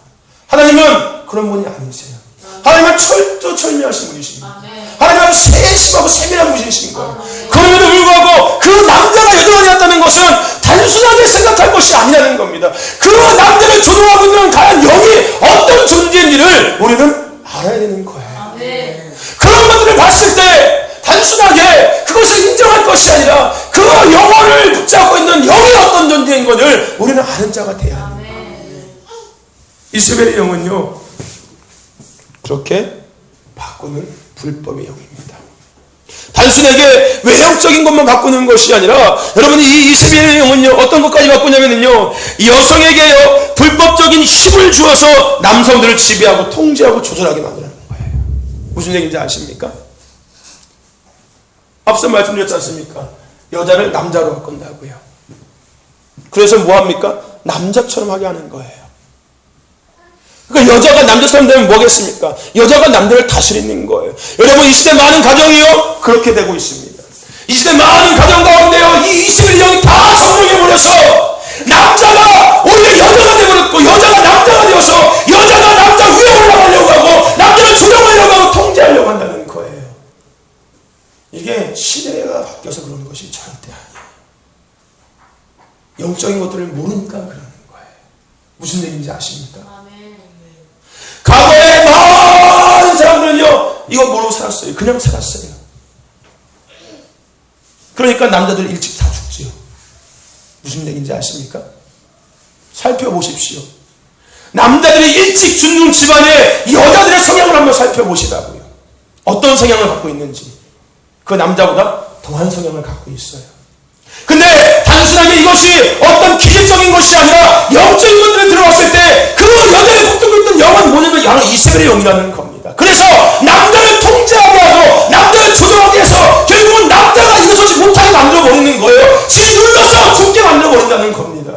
하나님은 그런 분이 아니세요. 하나님은 철두철미하신 분이십니다. 하나님은 세심하고 세밀한 분이신 거예요. 그럼에도 불구하고 그 남자가 여자가 되었다는 것은 단순하게 생각할 것이 아니라는 겁니다. 그 남자를 조종하고 있는 과연 영이 어떤 존재인지를 우리는 알아야 되는 거예요. 그런 것들을 봤을 때 단순하게 그것을 인정할 것이 아니라 그 영혼을 붙잡고 있는 영이 어떤 존재인 것을 우리는 아는 자가 돼야 합니다. 이세벨의 영은요, 그렇게 바꾸는 불법의 영입니다. 단순하게 외형적인 것만 바꾸는 것이 아니라 여러분이 이 이세벨의 영은요, 어떤 것까지 바꾸냐면요, 여성에게요 불법적인 힘을 주어서 남성들을 지배하고 통제하고 조절하게 만드는 거예요. 무슨 얘기인지 아십니까? 앞서 말씀드렸지 않습니까? 여자를 남자로 바꾼다고요. 그래서 뭐합니까? 남자처럼 하게 하는 거예요. 그러니까 여자가 남자처럼 되면 뭐겠습니까? 여자가 남자를 다스리는 거예요. 여러분, 이 시대 많은 가정이요, 그렇게 되고 있습니다. 이 시대 많은 가정 가운데요, 이 이세벨의 영이 다 성공해버려서 남자가 오히려 여자가 되어버렸고 여자가 남자가 되어서 여자가 남자 위에 올라가려고 하고 남자를 조종하려고 하고 통제하려고 한다는 거예요. 이게 시대가 바뀌어서 그런 것이 절대 아니에요. 영적인 것들을 모르니까 그러는 거예요. 무슨 얘기인지 아십니까? 과거에 많은 사람들은요, 이거 모르고 살았어요. 그냥 살았어요. 그러니까 남자들 일찍 다 죽지요. 무슨 얘기인지 아십니까? 살펴보십시오. 남자들이 일찍 죽는 집안의 여자들의 성향을 한번 살펴보시라고요. 어떤 성향을 갖고 있는지. 그 남자보다 더한 성향을 갖고 있어요. 근데 단순하게 이것이 어떤 기계적인 것이 아니라 영적인 것들에 들어왔을 때 그 여자를 붙들고 있던 영은 뭐냐면 바로 이세벨의 영이라는 겁니다. 그래서 남자를 통제하게 하고 남자를 조종하게 해서 결국은 남자가 일어서지 못하게 만들어버리는 거예요. 지 눌러서 죽게 만들어버린다는 겁니다.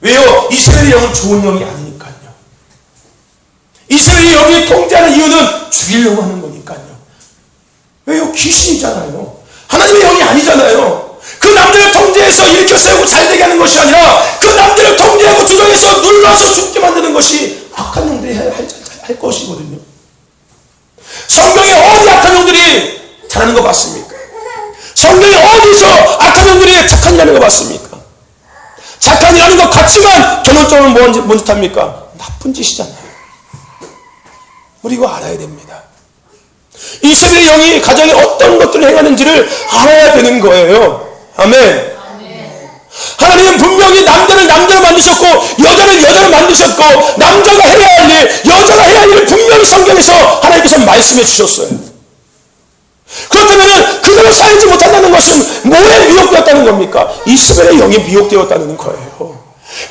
왜요? 이세벨의 영은 좋은 영이 아니니까요. 이세벨의 영이 통제하는 이유는 죽이려고 하는 거니까요. 왜요? 귀신이잖아요. 하나님의 영이 아니잖아요. 그 남자를 통제해서 일으켜 세우고 잘되게 하는 것이 아니라 그 남자를 통제하고 조정해서 눌러서 죽게 만드는 것이 악한 영들이 할 것이거든요. 성경에 어디 악한 영들이 잘하는 거 봤습니까? 성경에 어디서 악한 영들이 착한 일하는 거 봤습니까? 착한 일하는 것 같지만 결론적으로 뭔 짓 합니까? 나쁜 짓이잖아요. 우리 이거 알아야 됩니다. 이세벨의 영이 가정에 어떤 것들을 행하는지를 알아야 되는 거예요. 아멘. 하나님은 분명히 남자를 남자로 만드셨고 여자를 여자로 만드셨고 남자가 해야 할 일, 여자가 해야 할 일을 분명히 성경에서 하나님께서 말씀해 주셨어요. 그렇다면 그대로 살지 못한다는 것은 뭐에 미혹되었다는 겁니까? 이세벨의 영이 미혹되었다는 거예요.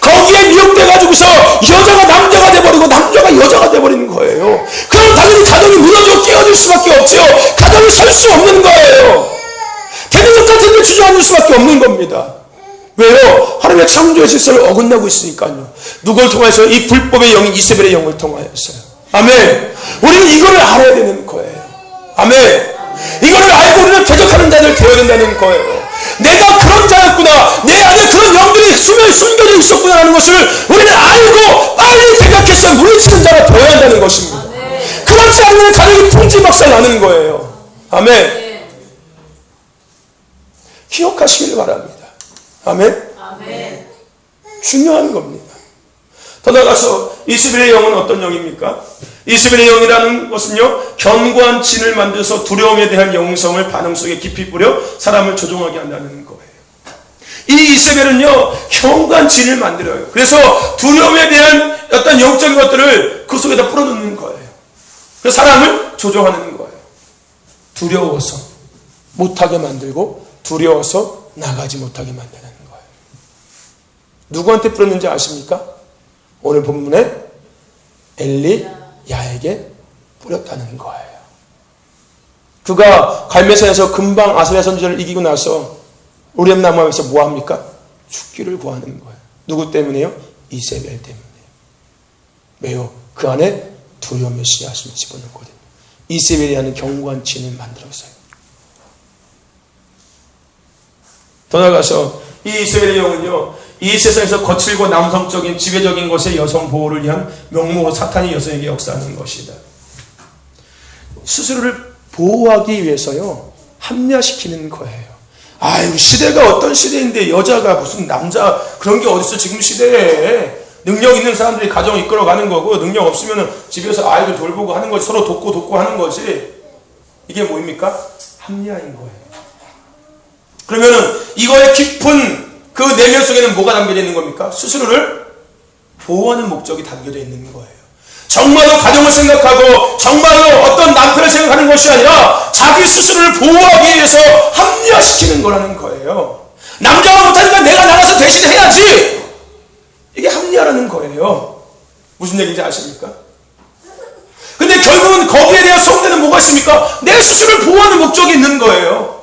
거기에 미혹돼가지고서 여자가 남자가 돼버리고 남자가 여자가 돼버리는 거예요. 그럼 당연히 가정이 무너지고 깨어질 수밖에 없죠. 가정이 설 수 없는 거예요. 되는 것 같은데 주저앉을 수밖에 없는 겁니다. 왜요? 하나님의 창조의 질서를 어긋나고 있으니까요. 누굴 통해서? 이 불법의 영인 이세벨의 영을 통하였어요. 아멘. 우리는 이거를 알아야 되는 거예요. 아멘. 이거를 알고 우리는 대적하는 자들 되어야 된다는 거예요. 내가 그런 자였구나, 내 안에 그런 영들이 숨겨져 있었구나 하는 것을 우리는 알고 빨리 대적해서 물리치는 자가 되어야 한다는 것입니다. 그렇지 않으면 가정이 풍지박살 나는 거예요. 아멘. 기억하시길 바랍니다. 아멘. 중요한 겁니다. 더 나아가서 이세벨의 영은 어떤 영입니까? 이세벨의 영이라는 것은요, 견고한 진을 만들어서 두려움에 대한 영성을 반응 속에 깊이 뿌려 사람을 조종하게 한다는 거예요. 이 이세벨은요, 견고한 진을 만들어요. 그래서 두려움에 대한 어떤 영적인 것들을 그 속에다 풀어놓는 거예요. 그래서 사람을 조종하는 거예요. 두려워서 못하게 만들고 두려워서 나가지 못하게 만드는 거예요. 누구한테 뿌렸는지 아십니까? 오늘 본문에 엘리야에게 뿌렸다는 거예요. 그가 갈매산에서 금방 아사랴 선지자를 이기고 나서 우렘 나무에서 뭐합니까? 죽기를 구하는 거예요. 누구 때문에요? 이세벨 때문에요. 왜요? 그 안에 두려움의 씨앗을 집어넣거든요. 이세벨이라는 견고한 진을 만들었어요. 더 나아가서 이 이세벨의 영은요, 이 세상에서 거칠고 남성적인 지배적인 것의 여성 보호를 위한 명목으로 사탄이 여성에게 역사하는 것이다. 스스로를 보호하기 위해서요, 합리화시키는 거예요. 아유, 시대가 어떤 시대인데 여자가 무슨 남자 그런 게 어딨어. 지금 시대에 능력 있는 사람들이 가정을 이끌어가는 거고, 능력 없으면 집에서 아이들 돌보고 하는 거지. 서로 돕고 하는 거지. 이게 뭐입니까? 합리화인 거예요. 그러면은 이거의 깊은 그 내면 속에는 뭐가 담겨져 있는 겁니까? 스스로를 보호하는 목적이 담겨져 있는 거예요. 정말로 가정을 생각하고 정말로 어떤 남편을 생각하는 것이 아니라 자기 스스로를 보호하기 위해서 합리화시키는 거라는 거예요. 남자가 못하니까 내가 나가서 대신 해야지. 이게 합리화라는 거예요. 무슨 얘기인지 아십니까? 근데 결국은 거기에 대한 속내는 뭐가 있습니까? 내 스스로를 보호하는 목적이 있는 거예요.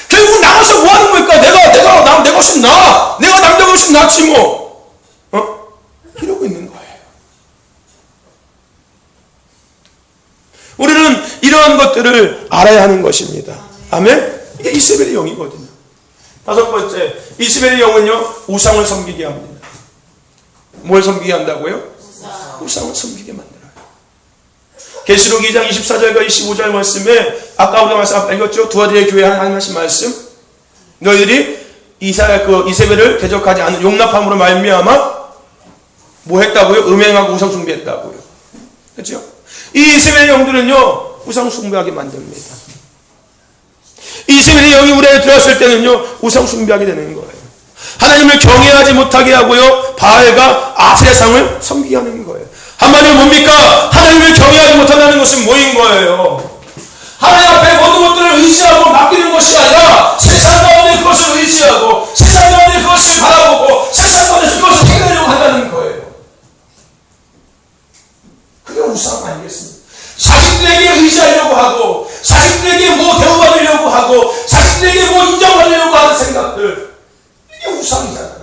결국 나가서 뭐 하는 겁니까? 내가 훨씬 나아. 내가 남자가 훨씬 낫지 뭐. 이러고 있는 거예요. 우리는 이러한 것들을 알아야 하는 것입니다. 아멘? 이게 이세벨의 영이거든요. 다섯 번째, 이세벨의 영은요, 우상을 섬기게 합니다. 뭘 섬기게 한다고요? 우상을 섬기게 만들어요. 계시록 2장 24절과 25절 말씀에 아까 우리가 말씀 읽었죠? 두아디의 교회 하나님 말씀. 너희들이 이세벨을 대적하지 않은 용납함으로 말미암아 뭐 했다고요? 음행하고 우상 숭배했다고요. 그렇죠? 이 이세벨의 영들은요 우상 숭배하게 만듭니다. 이세벨의 영이 우리 안에 들어왔을 때는요 우상 숭배하게 되는 거예요. 하나님을 경외하지 못하게 하고요 바알과 아세라상을 섬기게 하는 거예요. 한마디로 뭡니까? 하나님을 경외하지 못한다는 것은 뭐인 거예요? 하나님 앞에 모든 것들을 의지하고 맡기는 것이 아니라 세상 가운데 그것을 의지하고 세상 가운데 그것을 바라보고 세상 가운데서 그것을 해결하려고 한다는 거예요. 그게 우상 아니겠습니까? 자식들에게 의지하려고 하고 자식들에게 뭐 대우받으려고 하고 자식들에게 뭐 인정받으려고 하는 생각들, 이게 우상이잖아요.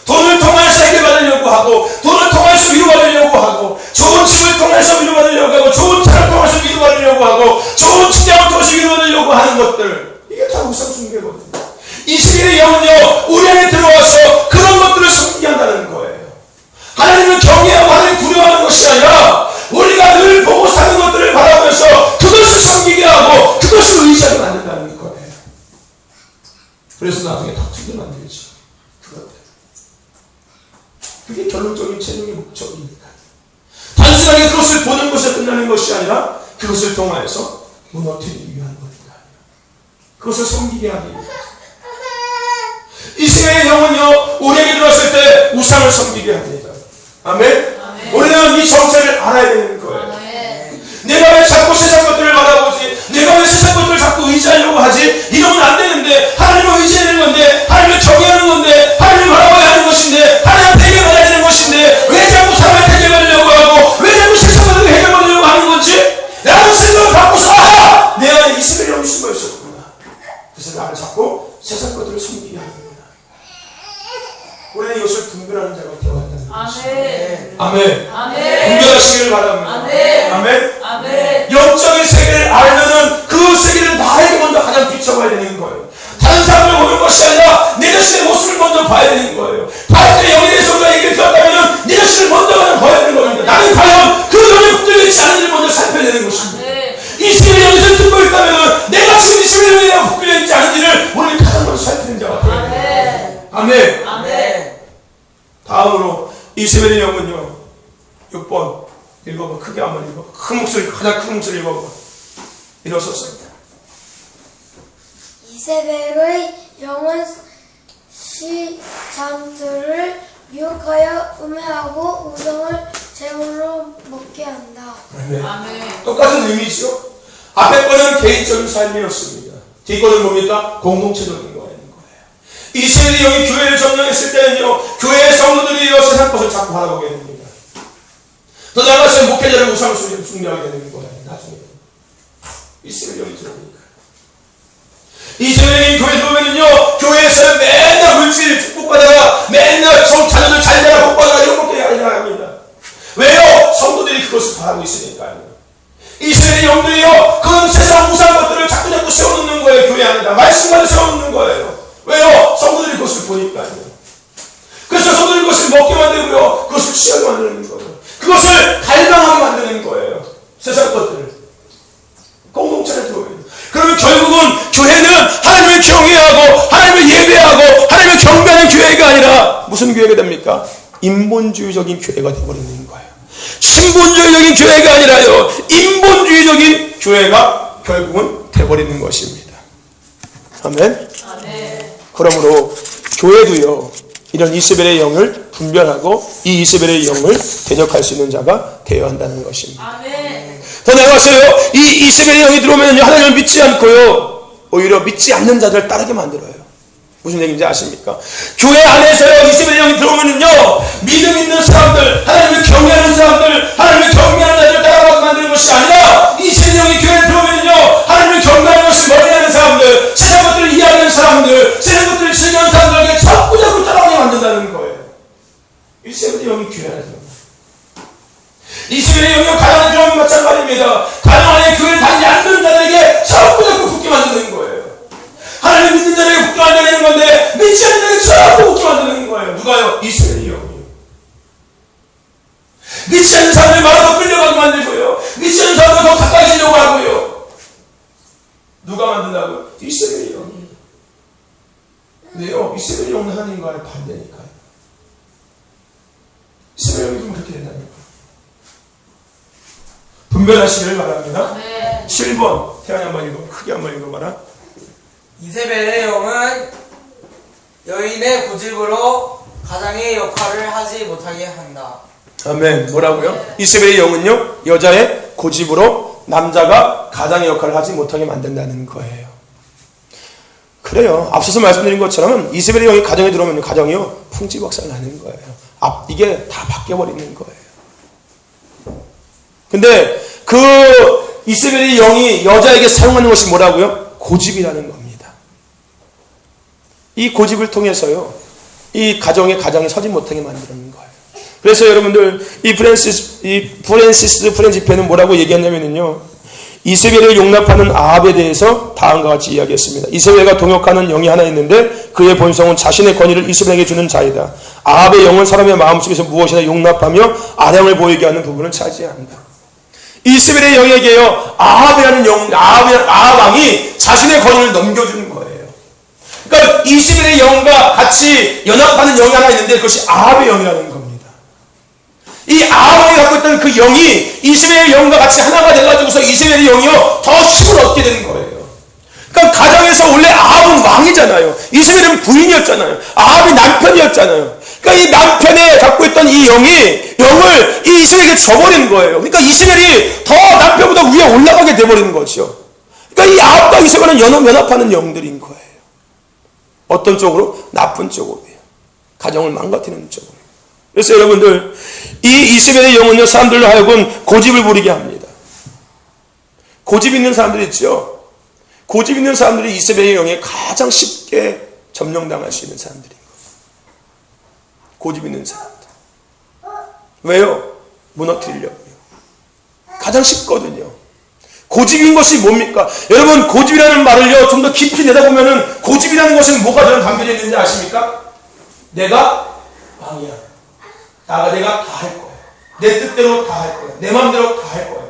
돈을 통해서 해결받으려고 하고 돈을 통해서 위로받으려고 하고 좋은 집을 통해서 위로받으려고 하고 좋은 차를 통해서 위로받으려고 하고 좋은 직장을 통해서 위로받으려고 하는 것들, 이게 다 우상 숭배거든요. 이 시기의 영은요 우리 안에 들어와서 그런 것들을 섬기게 한다는 거예요. 하나님을 경외하고 하나님을 두려워하는 것이 아니라 우리가 늘 보고 사는 것들을 바라보면서 그것을 섬기게 하고 그것을 의지하게 만든다는 거예요. 그래서 나중에 다투게 만들지. 그게 결론적인 최종의 목적입니다. 단순하게 그것을 보는 것에 끝나는 것이 아니라 그것을 통하여서 무너뜨리기 위한 겁니다. 그것을 섬기게 하기 위해서. 이 세계의 영은요 우리에게 들어왔을 때 우상을 섬기게 합니다. 아멘? 아멘. 우리는 이 정체를 알아야 되는 거예요. 아멘. 내가 왜 자꾸 세상 것들을 바라보지? 내가 왜 세상 것들을 자꾸 의지하려고 하지? 이러면 안 되는데, 하나님을 의지하는 건데, 하나님을 경외하는 건데, 하나님을 바라봐야 하는 것인데, 하나님을 해결받아야 되는 것인데, 왜 자꾸 사람을 해결받으려고 하고, 왜 자꾸 세상 것들을 해결받으려고 하는 건지? 라는 생각을 갖고서, 아하! 내 안에 이스라엘 영이 숨어 있었구나. 그래서 나를 자꾸 세상 것들을 숨기게 하는구나. 우리는 이것을 분별하는 자가 되어야 한다는 것입니다. 아멘. 아멘. 분별하시기를 바랍니다. 아멘. 아멘. 아멘. 영적인 세계를 알면은 그 세계는 나에게 먼저 가장 비춰봐야 되는 거예요. 다른 사람을 보는 것이 아니라 내 자신의 모습을 먼저 봐야 되는 거예요. 바알의 영에 대해서 우리가 얘기를 들었다면 내 자신을 먼저 봐야 되는 겁니다. 나는 과연 그 영에 붙들려 있지 않은지 먼저 살펴야 되는 것입니다. 이스라엘 영에서 듣고 있다면 내가 지금 이스라엘 영에 붙들려 있지 않은지를 우리는 가장 먼저 살피는 자가 되어야 됩니다. 아멘. 아멘. 다음으로 이세벨의 영은요 6번 읽어봐. 크게 한번 읽어봐. 큰 목소리, 가장 큰 목소리 읽어봐. 일어섰습니다. 이세벨의 영은 시장들을 유혹하여 음해하고 우상을 제물로 먹게 한다. 아멘. 아멘. 똑같은 의미죠. 앞에 거는 개인적인 삶이었습니다. 뒤 거는 뭡니까? 공동체적인 거예요. 이스라엘의 영이 교회를 점령했을 때는요 교회의 성도들이요 세상 것을 자꾸 바라보게 됩니다. 더 나아가서 목회자를 우상을 숭배하게 되는 거예요. 나중에 이스라엘 영이 들어오니까. 이스라엘 영이 교회에 들어오면은요 교회에서 맨날 물질 축복받아라, 맨날 자녀들 잘 되라 복받아라 이런 것들이 아니라 합니다. 왜요? 성도들이 그것을 바라고 있으니까요. 이스라엘의 영들이요 그런 세상 우상 것들을 자꾸 세워놓는 거예요. 교회 안에다 말씀만을 세워놓는 거예요. 왜요? 성도들이 그것을 보니까요. 그래서 성도들이 그것을 먹게 만들고요 그것을 취하게 만드는 거예요. 그것을 갈망하게 만드는 거예요. 세상 것들을 공동체를 들어오게. 그러면 결국은 교회는 하나님을 경외하고 하나님을 예배하고 하나님을 경배하는 교회가 아니라 무슨 교회가 됩니까? 인본주의적인 교회가 되어버리는 거예요. 신본주의적인 교회가 아니라요 인본주의적인 교회가 결국은 되어버리는 것입니다. 아멘. 아멘. 그러므로 교회도요 이런 이세벨의 영을 분별하고 이 이세벨의 영을 대적할 수 있는 자가 되어야 한다는 것입니다. 아멘. 더 나아가서요 이 이세벨의 영이 들어오면 하나님을 믿지 않고요 오히려 믿지 않는 자들을 따르게 만들어요. 무슨 얘기인지 아십니까? 교회 안에서요 이세벨의 영이 들어오면요 믿음 있는 사람들, 하나님을 경외하는 사람들, 하나님을 경외하는 자들을 따라가게 만드는 것이 아니라 이세벨의 영이 교회에 들어오면요 하나님을 경외하는 것을 머리하는 사람들, 세상 것들을 이해하는 사람들, 세상 것들을 즐기는 사람들에게 자꾸 따라가게 만든다는 거예요. 이세벨의 영이 교회 안에 들어옵니다. 이세벨의 영이 가난한 경우는 마찬가지입니다. 가난한 교회를 다니지 않는 자들에게 자꾸 붙게 만드는 거예요. 하나님 믿는 자에게 붙게 만드는 건데 믿지 않는 자에게 자꾸 붙게 만드는 거예요. 누가요? 이스라엘의 영이요. 믿지 않는 사람을 말아서 끌려가게 만들고요. 믿지 않는 사람을 누가 만든다고요? 이세벨의 영이에요. 근데요, 이세벨의 영은 하나님과의 반대니까요. 이세벨의 영이 좀 그렇게 된다니까. 분별하시기를 바랍니다. 네. 7번 태양이 한번 읽어, 크게 한번 읽어봐라. 이세벨의 영은 여인의 고집으로 가장의 역할을 하지 못하게 한다. 아멘. 뭐라고요? 이세벨의 영은요, 여자의 고집으로 남자가 가장의 역할을 하지 못하게 만든다는 거예요. 그래요. 앞서서 말씀드린 것처럼 이세벨의 영이 가정에 들어오면 가정이요, 풍지박산 나는 거예요. 이게 다 바뀌어버리는 거예요. 근데 그 이세벨의 영이 여자에게 사용하는 것이 뭐라고요? 고집이라는 겁니다. 이 고집을 통해서요, 이 가정이 서지 못하게 만드는 거예요. 그래서 여러분들 이 프랜시스 프렌지페는 뭐라고 얘기했냐면요, 이세벨을 용납하는 아합에 대해서 다음과 같이 이야기했습니다. 이세벨과 동역하는 영이 하나 있는데 그의 본성은 자신의 권위를 이세벨에게 주는 자이다. 아합의 영은 사람의 마음속에서 무엇이나 용납하며 아량을 보이게 하는 부분을 차지한다. 이세벨의 영에게요, 아합 왕이 자신의 권위를 넘겨주는 거예요. 그러니까 이세벨의 영과 같이 연합하는 영이 하나 있는데 그것이 아합의 영이라는 겁니다. 이 아합이 갖고 있던 그 영이 이세벨의 영과 같이 하나가 돼가지고서 이세벨의 영이요, 더 힘을 얻게 되는 거예요. 그러니까 가정에서 원래 아합은 왕이잖아요. 이세벨은 부인이었잖아요. 아합이 남편이었잖아요. 그러니까 이 남편에 갖고 있던 이 영을 이 이세벨에게 줘버리는 거예요. 그러니까 이세벨이 더 남편보다 위에 올라가게 돼버리는 거죠. 그러니까 이 아합과 이세벨은 연합하는 영들인 거예요. 어떤 쪽으로? 나쁜 쪽으로요. 가정을 망가뜨리는 쪽으로. 그래서 여러분들, 이 이세벨의 영은요, 사람들로 하여금 고집을 부리게 합니다. 고집 있는 사람들이 있죠. 고집 있는 사람들이 이세벨의 영에 가장 쉽게 점령당할 수 있는 사람들인 거예요. 고집 있는 사람들. 왜요? 무너뜨리려고요. 가장 쉽거든요. 고집인 것이 뭡니까? 여러분, 고집이라는 말을요, 좀 더 깊이 내다보면은 고집이라는 것은 뭐가 저랑 담겨져 있는지 아십니까? 내가 왕이야. 내가 다 할 거야. 내 뜻대로 다 할 거야. 내 마음대로 다 할 거야.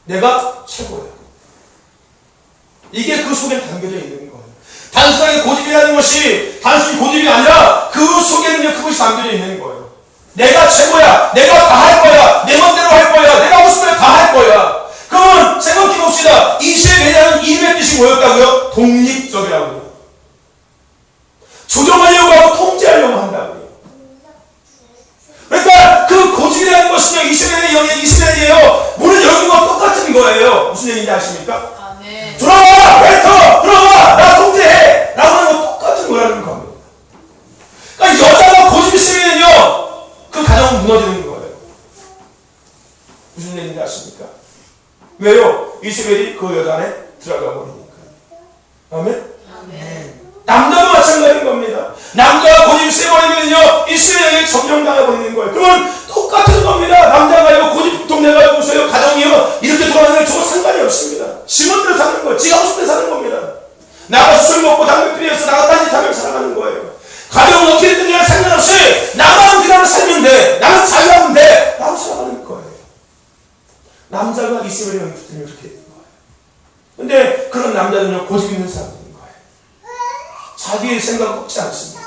내가 최고야. 이게 그 속에 담겨져 있는 거예요. 단순하게 고집이라는 것이 단순히 고집이 아니라 그 속에는요, 그것이 담겨져 있는 거예요. 내가 최고야. 내가 다 할 거야. 내 마음대로 할 거야. 내가 하고 싶으면 다 할 거야. 그러면 생각해 봅시다. 이세벨이라는 이름의 뜻이 뭐였다고요? 독립적이라고요. 조정하려고 하고 통제하려고 한다고요. 그러니까 그 고집이라는 것은요, 이세벨의 영이 이세벨이에요. 문을 열는 건 똑같은 거예요. 무슨 얘기인지 아십니까? 아멘. 들어와! 뱉어! 들어와! 나 통제해! 라고 하는 건 똑같은 거라는 겁니다. 그러니까 여자가 고집이 있으면요, 그 가정은 무너지는 거예요. 무슨 얘기인지 아십니까? 왜요? 이세벨이 그 여자 안에 들어가 버리니까요. 아멘? 아멘. 남자도 마찬가지인 겁니다. 남자가 고집이 세버리면요, 이세벨에게 점령당해 버리는 거예요. 그러면 똑같은 겁니다. 남자가요, 고집통 내가지고서요, 가정이요, 이렇게 돌아가는 게 저거 상관이 없습니다. 지멋 대로 사는 거예요. 지가 하고 싶은 대로 사는 겁니다. 나가서 술 먹고 담배 피면서 나가 딴짓하면서 살아가는 거예요. 가정은 어떻게 됐느냐 상관없이 나만 그대로 살면 돼. 나는 자유하면 돼. 라고 살아가는 거예요. 남자가 이세벨의 영이 붙으면 그렇게 되는 거예요. 근데 그런 남자는요, 고집 있는 사람들인 거예요. 자기의 생각을 꺾지 않습니다.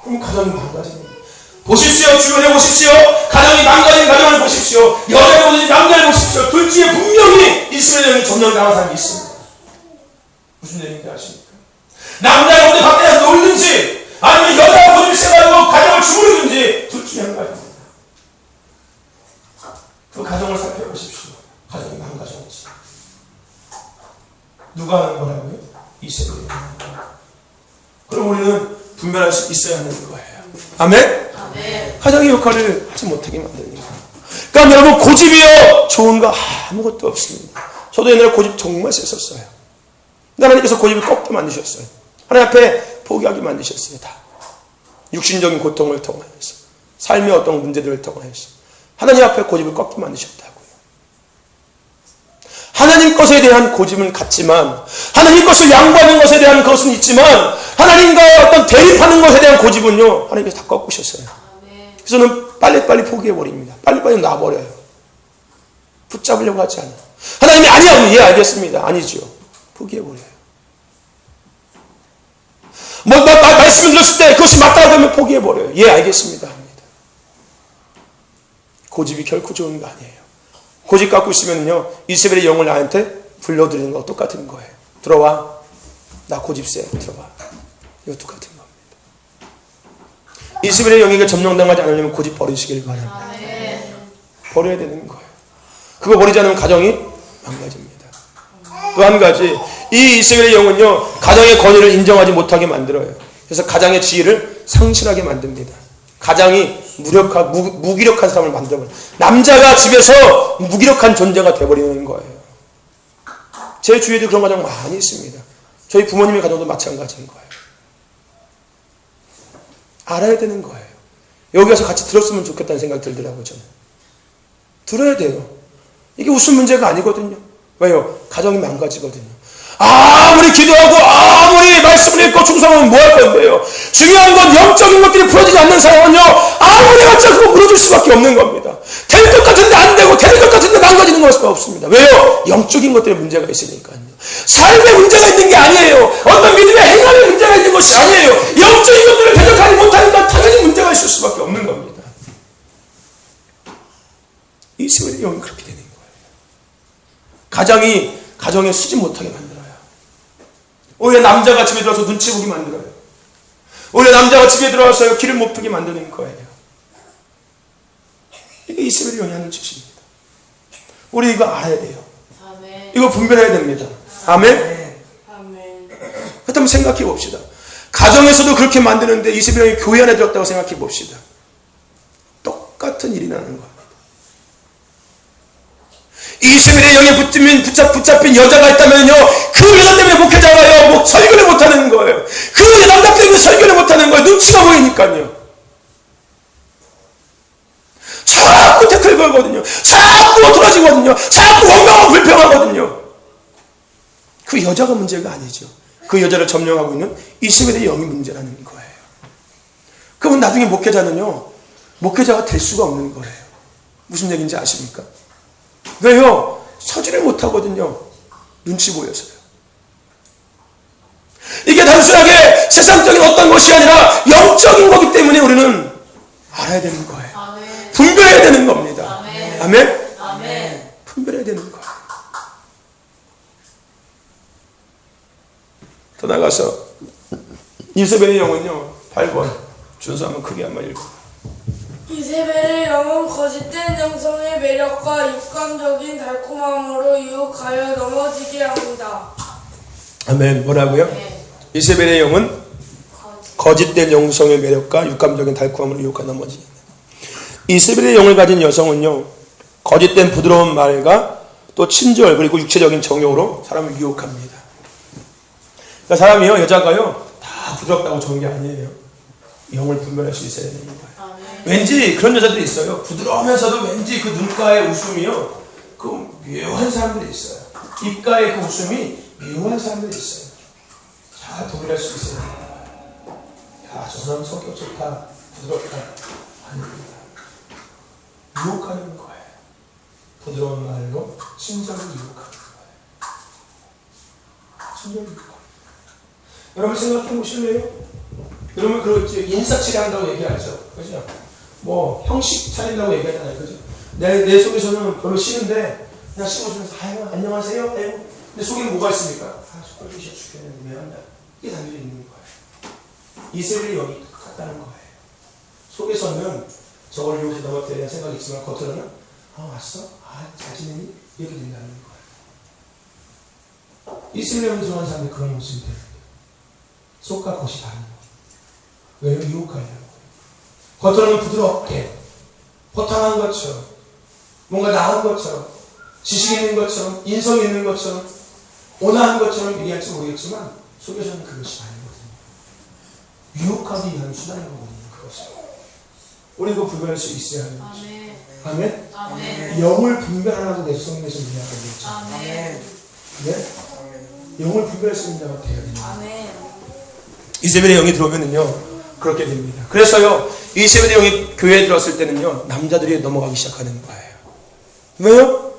그럼 가정이 망가지는 거예요. 보십시오. 주변에 보십시오. 가정이 망가진 가정을 보십시오. 여자를 보든지 남자를 보십시오. 둘 중에 분명히 이세벨의 영이 점령당한 사람이 있습니다. 무슨 얘기인지 아십니까? 남자가 어디 밖에 나서 놀든지 아니면 여자가 고집이 세가지고 가정을 주무르든지 둘 중에 한 가지입니다. 그 가정을 살펴보십시오. 가정이 망가졌지. 누가 하는 거라고요? 이세벨이 하는 거예요. 그럼 우리는 분별할 수 있어야 하는 거예요. 아멘? 아멘. 가정의 역할을 하지 못하게 만드는 거예요. 그러니까 여러분, 고집이요, 좋은 거 아무것도 없습니다. 저도 옛날에 고집 정말 셌었어요. 하나님께서 고집을 꺾게 만드셨어요. 하나님 앞에 포기하게 만드셨어요. 다 육신적인 고통을 통하여서, 삶의 어떤 문제들을 통하여서 하나님 앞에 고집을 꺾게 만드셨다고요. 하나님 것에 대한 고집은 같지만, 하나님 것을 양보하는 것에 대한 것은 있지만, 하나님과 어떤 대립하는 것에 대한 고집은요, 하나님께서 다 꺾으셨어요. 그래서 저는 빨리빨리 포기해버립니다. 빨리빨리 놔버려요. 붙잡으려고 하지 않아요. 하나님이 아니야. 예, 알겠습니다. 아니죠. 포기해버려요. 말씀을 들었을 때 그것이 맞다고 하면 포기해버려요. 예, 알겠습니다 합니다. 고집이 결코 좋은 거 아니에요. 고집 갖고 있으면요, 이세벨의 영을 나한테 불러들이는 거 똑같은 거예요. 들어와, 나 고집세, 들어와. 이거 똑같은 겁니다. 이세벨의 영에게 점령당하지 않으려면 고집 버리시길 바랍니다. 버려야 되는 거예요. 그거 버리지 않으면 가정이 망가집니다. 또 한 가지, 이 이세벨의 영은요, 가정의 권위를 인정하지 못하게 만들어요. 그래서 가정의 지위를 상실하게 만듭니다. 가장이 무기력한 사람을 만들어버려요. 남자가 집에서 무기력한 존재가 돼버리는 거예요. 제 주위에도 그런 가정 많이 있습니다. 저희 부모님의 가정도 마찬가지인 거예요. 알아야 되는 거예요. 여기 와서 같이 들었으면 좋겠다는 생각이 들더라고요. 저는 들어야 돼요. 이게 웃음 문제가 아니거든요. 왜요? 가정이 망가지거든요. 아무리 기도하고 아무리 말씀을 읽고 충성하면 뭐 할 건데요. 중요한 건 영적인 것들이 풀어지지 않는 사람은요, 아무리 갖자 그거 무너질 수밖에 없는 겁니다. 될 것 같은데 안 되고 될 것 같은데 망가지는 것밖에 없습니다. 왜요? 영적인 것들에 문제가 있으니까요. 삶에 문제가 있는 게 아니에요. 어떤 믿음의 행함에 문제가 있는 것이 아니에요. 영적인 것들을 대적하지 못하니까 당연히 문제가 있을 수밖에 없는 겁니다. 이세벨의 영이 그렇게 되는 거예요. 가정에 쓰지 못하게 만들어요. 오히려 남자가 집에 들어와서 눈치 보게 만들어요. 오히려 남자가 집에 들어와서 길을 못 펴게 만드는 거예요. 이게 이세벨의 영이 하는 짓입니다. 우리 이거 알아야 돼요. 아멘. 이거 분별해야 됩니다. 아멘? 아멘. 그렇다면 생각해 봅시다. 가정에서도 그렇게 만드는데 이세벨의 영이 교회 안에 들었다고 생각해 봅시다. 똑같은 일이 나는 겁니다. 이세벨의 영에 붙잡힌 여자가 있다면요, 그 여자 때문에 목회자가요, 설교를 못하는 거예요. 그 남자 때문에 설교를 못하는 거예요. 눈치가 보이니까요. 자꾸 태클 걸거든요. 자꾸 도라지거든요. 자꾸 원망하고 불평하거든요. 그 여자가 문제가 아니죠. 그 여자를 점령하고 있는 이세벨의 영이 문제라는 거예요. 그러면 나중에 목회자가 될 수가 없는 거예요. 무슨 얘기인지 아십니까? 왜요? 서지를 못하거든요. 눈치 보여서요. 이게 단순하게 세상적인 어떤 것이 아니라 영적인 거기 때문에 우리는 알아야 되는 거예요. 아멘. 분별해야 되는 겁니다. 아멘? 아멘? 아멘. 분별해야 되는 거예요. 더 나가서 이세벨의 영은요, 8번 준수하면 크게 한번 읽고. 이세벨의 영은 거짓된 영성의 매력과 육감적인 달콤함으로 유혹하여 넘어지게 합니다. 아멘. 뭐라고요? 네. 이세벨의 영은 거짓된 영성의 매력과 육감적인 달콤함으로 유혹하여 넘어지게 합니다. 이세벨의 영을 가진 여성은요, 거짓된 부드러운 말과 또 친절 그리고 육체적인 정욕으로 사람을 유혹합니다. 그러니까 사람이요, 여자가요, 다 부드럽다고 좋은 게 아니에요. 영을 분별할 수 있어야 되는 거예요. 왠지 그런 여자들이 있어요. 부드러우면서도 왠지 그 눈가의 웃음이요, 그 묘한 사람들이 있어요. 입가의 그 웃음이 묘한 사람들이 있어요. 잘 분별할 수 있어요. 야, 저 사람 성격 좋다, 부드럽다. 아닙니다. 유혹하는 거예요. 부드러운 말로 친절을 유혹하는 거예요. 친절을 유혹하는 거예요. 여러분 생각해 보실래요? 여러분 그렇지, 인사치레 한다고 얘기하죠. 그죠? 뭐 형식 차린다고 얘기하잖아요. 그죠? 내 속에서는 별로 싫은데 그냥 씹어주면서 아유 안녕하세요. 아유. 근데 속에는 뭐가 있습니까? 아 꼴보기 죽겠는데 왜 한다. 이게 담겨져 있는 거예요. 이세벨의 영이 같다는 거예요. 속에서는 저걸 유혹해 넘어뜨리는 생각이 있지만 겉으로는 왔어? 잘 지내니? 이렇게 된다는 거예요. 이세벨의 영이 들어간 사람이 그런 모습이 돼요. 속과 겉이 다른 거예요. 왜요? 유혹하려고. 겉으로는 부드럽게, 포탕한 것처럼, 뭔가 나은 것처럼, 지식 있는 것처럼, 인성 있는 것처럼, 온화한 것처럼 얘기할지 모르겠지만, 속에서는 그것이 아니거든요. 유혹하기 위한 수단이거든요, 그것이. 우리도 분별할 수 있어야 하는 것이죠. 아멘? 아멘? 영을 분별하라고 내 성경에서 이야기하고 있죠. 아멘. 네? 영을 분별할 수 있는 자가 되어야 됩니다. 아멘. 이세벨의 영이 들어오면은요, 그렇게 됩니다. 그래서요, 이세벨의 영이 교회에 들어왔을 때는요, 남자들이 넘어가기 시작하는 거예요. 왜요?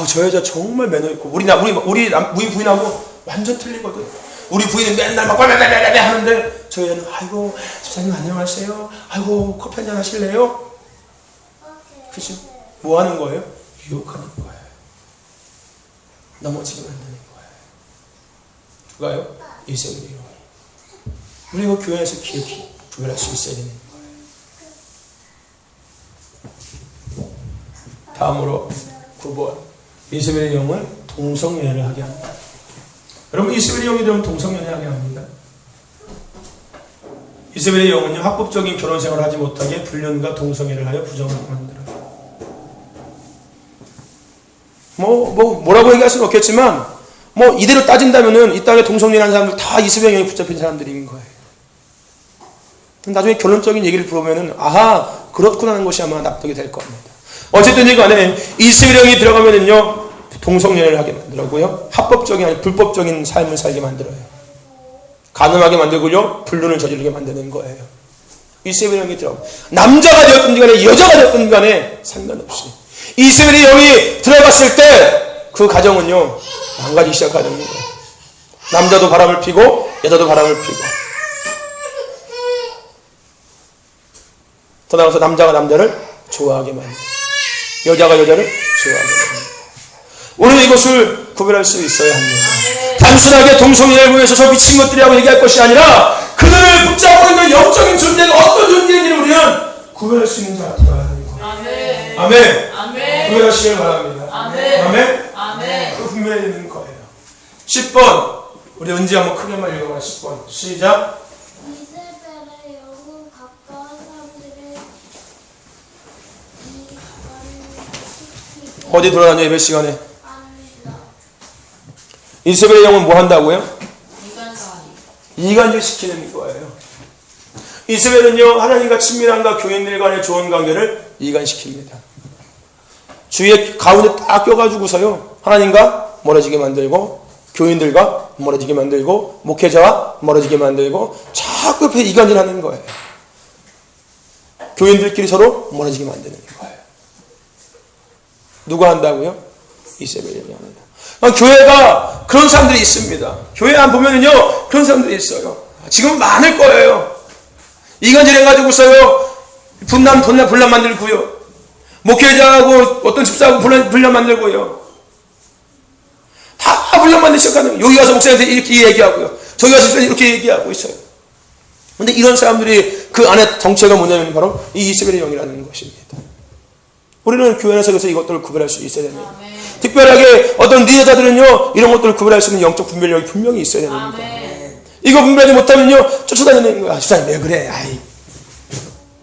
저 여자 정말 매너 있고, 우리 부인하고 완전 틀리거든. 우리 부인은 맨날 막 빨빨빨빨 하는데 저희 애는 아이고 집사님 안녕하세요. 아이고 커피 한잔 하실래요? 그죠? 뭐 하는 거예요? 유혹하는 거예요. 넘어지게 만드는 거예요. 누가요? 이세벨이요. 우리가 교회에서 기억히 구별할 수 있어야 되는 거예요. 다음으로 9번. 이세벨의 영은 동성연애를 하게 합니다. 여러분, 이세벨의 영이 되면 동성연애하게 합니다. 이세벨의 영은요, 합법적인 결혼 생활을 하지 못하게 불륜과 동성애를 하여 부정하게 만들어요. 뭐라고 얘기할 수는 없겠지만, 이대로 따진다면은 이 땅에 동성연애하는 사람들 다 이세벨의 영에 붙잡힌 사람들인 거예요. 나중에 결론적인 얘기를 들어보면은, 아하, 그렇구나 하는 것이 아마 납득이 될 겁니다. 어쨌든 간에 이세벨의 영이 들어가면은요, 동성연애를 하게 만들고요. 합법적인 아니 불법적인 삶을 살게 만들어요. 가늠하게 만들고요. 불륜을 저지르게 만드는 거예요. 이세벨의 영이 들어가면 남자가 되었든 간에 여자가 되었든 간에 상관없이 이세벨의 영이 들어갔을 때 그 가정은요 망가지기 시작하는 거예요. 남자도 바람을 피고 여자도 바람을 피고 더 나아가서 남자가 남자를 좋아하게 만들어요. 여자가 여자를 좋아하게 만들어요. 우리는 이것을 구별할 수 있어야 합니다. 단순하게 동성애를 보면서 저 미친 것들이라고 얘기할 것이 아니라 그들을 붙잡고 있는 영적인 존재가 어떤 존재인지를 우리는 구별할 수 있는 자가 되어야 합니다. 아멘. 아멘. 아멘. 구별하시길 바랍니다. 아멘. 아멘. 아멘. 그 분별해야 되는 거예요. 10번. 우리 은지 한번 크게만 읽어봐. 10번. 시작. 이세벨의 영은 가까운 사람들의 어디 돌아다녀 예배 시간에? 이세벨의 영은 뭐 한다고요? 이간질 시키는 거예요. 이세벨은요, 하나님과 친밀함과 교인들 간의 좋은 관계를 이간시킵니다. 주위에 가운데 딱 껴가지고서요, 하나님과 멀어지게 만들고, 교인들과 멀어지게 만들고, 목회자와 멀어지게 만들고, 자꾸 옆에 이간질 하는 거예요. 교인들끼리 서로 멀어지게 만드는 거예요. 누가 한다고요? 이세벨이 합니다. 교회가 그런 사람들이 있습니다. 교회 안 보면은요, 그런 사람들이 있어요. 지금 많을 거예요. 이간질 해가지고서요, 분란 만들고요. 목회자하고 어떤 집사하고 분란 만들고요. 다 분란 만들기 시작하는 거예요. 여기 가서 목사한테 이렇게 얘기하고요. 저기 가서 이렇게 얘기하고 있어요. 근데 이런 사람들이 그 안에 정체가 뭐냐면 바로 이 이세벨의 영이라는 것입니다. 우리는 교회 안에서 이것들을 구별할 수 있어야 됩니다. 아멘. 특별하게 어떤 리더자들은요, 이런 것들을 구별할 수 있는 영적 분별력이 분명히 있어야 됩니다. 아멘. 이거 분별하지 못하면요, 쫓아다니는 거야. 집사님 왜 그래? 아이.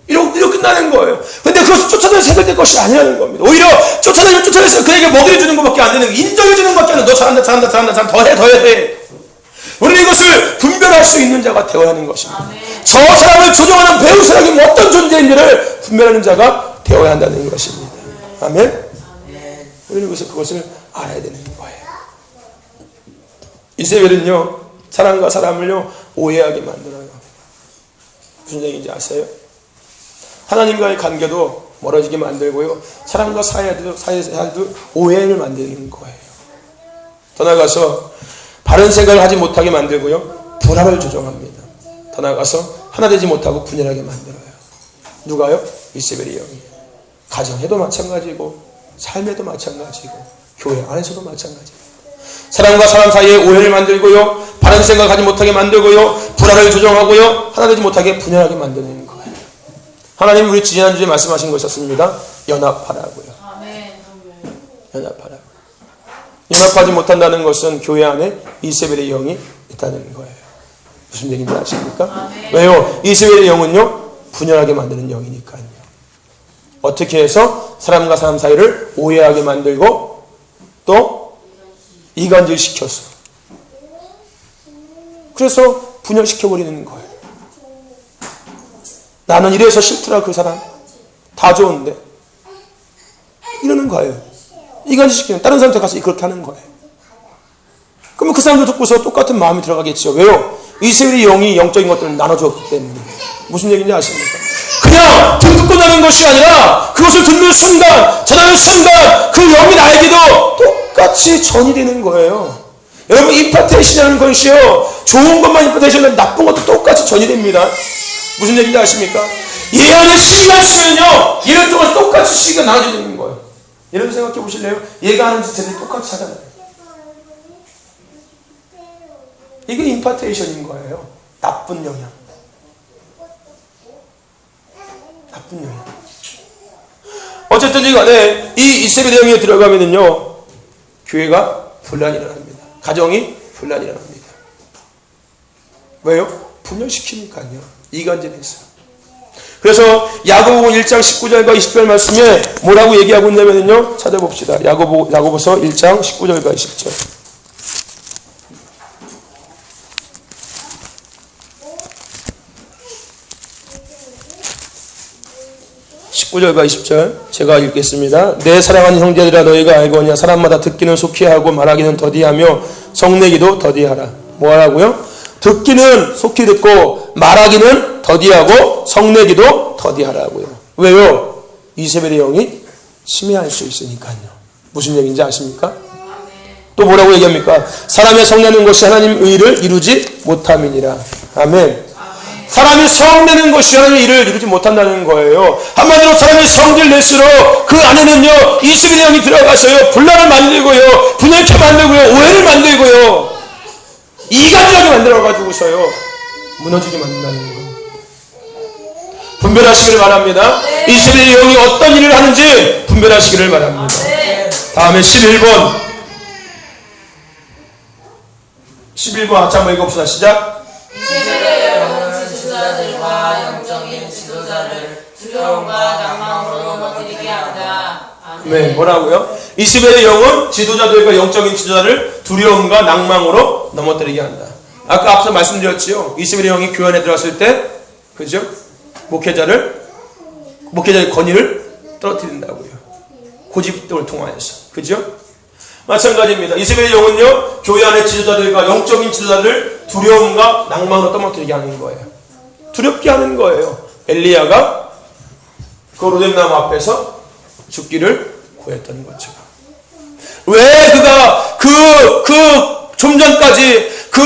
이러고 끝나는 거예요. 근데 그것을 쫓아다니면서 해결될 것이 아니라는 겁니다. 오히려 쫓아다니면서 그에게 먹이를 주는 것밖에 안 되는 거예요. 인정해 주는 것밖에 안 돼. 너 잘한다. 더해. 우리는 이것을 분별할 수 있는 자가 되어야 하는 것입니다. 아멘. 저 사람을 조종하는 배우 사람이 어떤 존재인지를 분별하는 자가 되어야 한다는 것입니다. 아멘. 우리는 그것을 알아야 되는 거예요. 이세벨은요, 사람과 사람을요, 오해하게 만들어요. 무슨 얘기인지 아세요? 하나님과의 관계도 멀어지게 만들고요, 사람과 사이에도 오해를 만드는 거예요. 더 나아가서 바른 생각을 하지 못하게 만들고요, 불화를 조종합니다. 더 나아가서 하나 되지 못하고 분열하게 만들어요. 누가요? 이세벨의 영이. 가정에도 마찬가지고, 삶에도 마찬가지고, 교회 안에서도 마찬가지고, 사람과 사람 사이에 오해를 만들고요, 바른 생각하지 못하게 만들고요, 불화를 조정하고요, 하나 되지 못하게 분열하게 만드는 거예요. 하나님 우리 지난주에 말씀하신 거 있었습니다. 연합하라고요. 연합하라고요. 연합하지 못한다는 것은 교회 안에 이세벨의 영이 있다는 거예요. 무슨 얘기인지 아십니까? 왜요? 이세벨의 영은요, 분열하게 만드는 영이니까요. 어떻게 해서 사람과 사람 사이를 오해하게 만들고 또 이간질시켜서, 그래서 분열시켜버리는 거예요. 나는 이래서 싫더라, 그 사람. 다 좋은데. 이러는 거예요. 이간질시키는, 다른 사람한테 가서 그렇게 하는 거예요. 그러면 그 사람들 듣고서 똑같은 마음이 들어가겠죠. 왜요? 이세벨의 영이 영적인 것들을 나눠줬기 때문에. 무슨 얘기인지 아십니까? 그냥 듣고 나는 것이 아니라 그것을 듣는 순간, 전하는 순간 그 영이 나에게도 똑같이 전이 되는 거예요. 여러분, 이 임파테이션이라는 것이요, 좋은 것만 임파테이션은 나쁜 것도 똑같이 전이 됩니다. 무슨 얘기인지 아십니까? 얘 안에 씨가 있으면요, 얘를 통해서 똑같이 씨가 나눠지는 거예요. 여러분 생각해 보실래요? 얘가 하는 짓 쟤들이 똑같이 하잖아요. 이게 임파테이션인 거예요. 나쁜 영향. 나쁜 영향. 어쨌든 간에 이 이세벨의 영이 들어가면은요, 교회가 분란이 일어납니다. 가정이 분란이 일어납니다. 왜요? 분열시키니까요. 이간질해서. 그래서 야고보서 1장 19절과 20절 말씀에 뭐라고 얘기하고 있냐면요, 찾아봅시다. 야고보서 1장 19절과 20절. 19절과 20절 제가 읽겠습니다. 내 사랑하는 형제들아, 너희가 알거냐? 사람마다 듣기는 속히 하고 말하기는 더디하며 성내기도 더디하라. 뭐하라고요? 듣기는 속히 듣고 말하기는 더디하고 성내기도 더디하라고요. 왜요? 이세벨의 영이 침해할 수 있으니까요. 무슨 얘기인지 아십니까? 또 뭐라고 얘기합니까? 사람의 성내는 것이 하나님 의를 이루지 못함이니라. 아멘. 사람이 성내는 것이 하나님의 일을 이루지 못한다는 거예요. 한마디로 사람이 성질 낼수록 그 안에는요, 이세벨의 영이 들어가서요, 분란을 만들고요, 분열케 만들고요, 오해를 만들고요, 이간질하게 만들어가지고서요, 무너지게 만든다는 거예요. 분별하시기를 바랍니다. 이세벨의 영이 어떤 일을 하는지 분별하시기를 바랍니다. 다음에 11번 같이 한번 읽어봅시다. 시작. 이세벨의 영은 지도자들과 영적인 지도자를 두려움과 낭망으로 넘어뜨리게 한다. 네, 뭐라고요? 이세벨의 영은 지도자들과 영적인 지도자를 두려움과 낭망으로 넘어뜨리게 한다. 아까 앞서 말씀드렸지요. 이세벨의 영이 교회 안에 들어왔을 때, 그죠? 목회자의 권위를 떨어뜨린다고요. 고집을 통하여서. 그죠? 마찬가지입니다. 이세벨의 영은요, 교회 안의 지도자들과 영적인 지도자를 두려움과 낭망으로 떠먹뜨리게 하는 거예요. 두렵게 하는 거예요. 엘리야가 그 로뎀나무 앞에서 죽기를 구했던 것처럼. 왜 그가 좀 전까지 그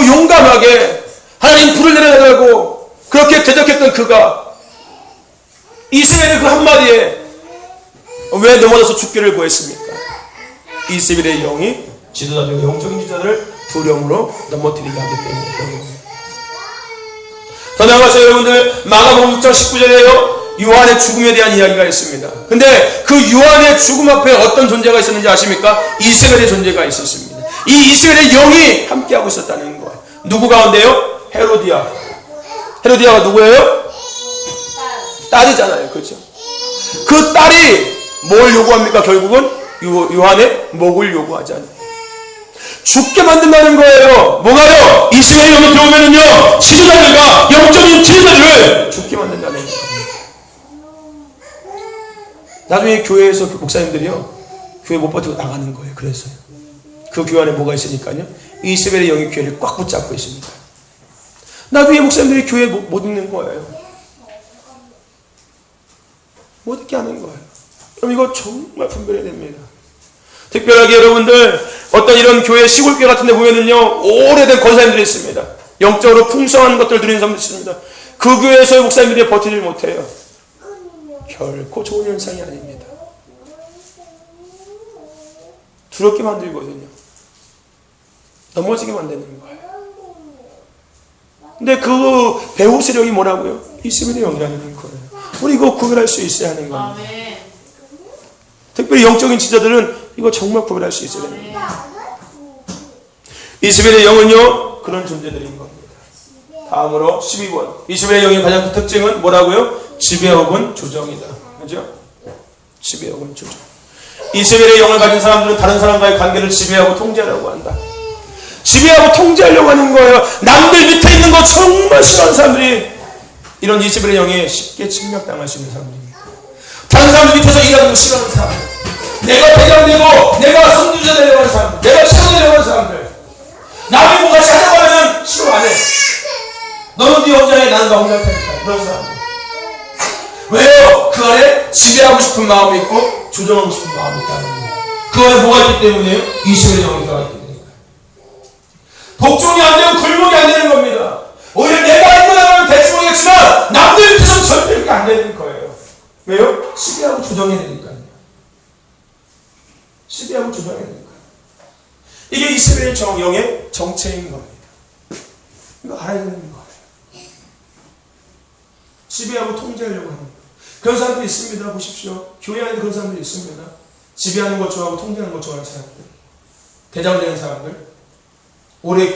용감하게 하나님 불을 내려달라고 그렇게 대적했던 그가 이세벨의 그 한마디에 왜 넘어져서 죽기를 구했습니까? 이세벨의 영이 지도자들, 영적인 지도자를 두려움으로 넘어뜨리게 하기 때문에. 더 나아가서 여러분들, 마가복음 6장 19절에요, 요한의 죽음에 대한 이야기가 있습니다. 근데 그 요한의 죽음 앞에 어떤 존재가 있었는지 아십니까? 이세벨의 존재가 있었습니다. 이 이세벨의 영이 함께하고 있었다는 거예요. 누구 가운데요? 헤로디아가 누구예요? 딸이잖아요. 그렇죠? 그 딸이 뭘 요구합니까? 결국은 요한의 목을 요구하잖아요. 죽게 만든다는 거예요. 뭐가요? 이세벨의 영이 들어오면은요, 지도자들과 영적인 지도자들을 죽게 만든다는 거예요. 나중에 교회에서 목사님들이요, 교회 못 버티고 나가는 거예요. 그래서요. 그 교회 안에 뭐가 있으니까요, 이세벨의 영이 교회를 꽉 붙잡고 있습니다. 나중에 목사님들이 교회에 못 있는 거예요. 못 있게 하는 거예요. 그럼 이거 정말 분별해야 됩니다. 특별하게 여러분들, 어떤 이런 교회, 시골교회 같은 데 보면은요, 오래된 권사님들이 있습니다. 영적으로 풍성한 것들을 누리는 사람들이 있습니다. 그 교회에서의 목사님들이 버티질 못해요. 결코 좋은 현상이 아닙니다. 두렵게 만들거든요. 넘어지게 만드는 거예요. 근데 그 배후 세력이 뭐라고요? 이세벨의 영이라는 거예요. 우리 이거 구별할 수 있어야 하는 겁니다. 특별히 영적인 지도자들은 이거 정말 구별할 수 있어야 됩니다. 이세벨의 영은요, 그런 존재들인 겁니다. 다음으로 12번. 이세벨의 영의 가장 큰 특징은 뭐라고요? 지배 혹은 조정이다. 그죠? 지배 혹은 조정. 이세벨의 영을 가진 사람들은 다른 사람과의 관계를 지배하고 통제하려고 한다. 지배하고 통제하려고 하는 거예요. 남들 밑에 있는 거 정말 싫어하는 사람들이 이런 이세벨의 영에 쉽게 침략당할 수 있는 사람들입니다. 다른 사람들 밑에서 일하는 거 싫어하는 사람들, 내가 대장되고 내가 선두자 되려고 하는 사람들, 내가 최고 되려고 하는 사람들, 남이 뭔가 찾아가면 싫어 안 해. 너는 네 혼자 해, 나는 나 혼자 할 테니까. 그런 사람들. 왜요? 그 안에 지배하고 싶은 마음이 있고 조정하고 싶은 마음이 있다는 거예요. 그 안에 뭐가 있기 때문에요? 이세벨의 영이 들어가 있기 때문에. 조정해야 되니까요. 시비하고 조정해야 되니까요. 이게 이스라엘 영의 정체인 겁니다. 이거 알아야 되는 거예요. 지배하고 통제하려고 하는 거예요. 그런 사람들이 있습니다. 보십시오. 교회 안에 그런 사람들이 있습니다. 지배하는 것 좋아하고 통제하는 것 좋아하는 사람들. 대장되는 사람들. 오래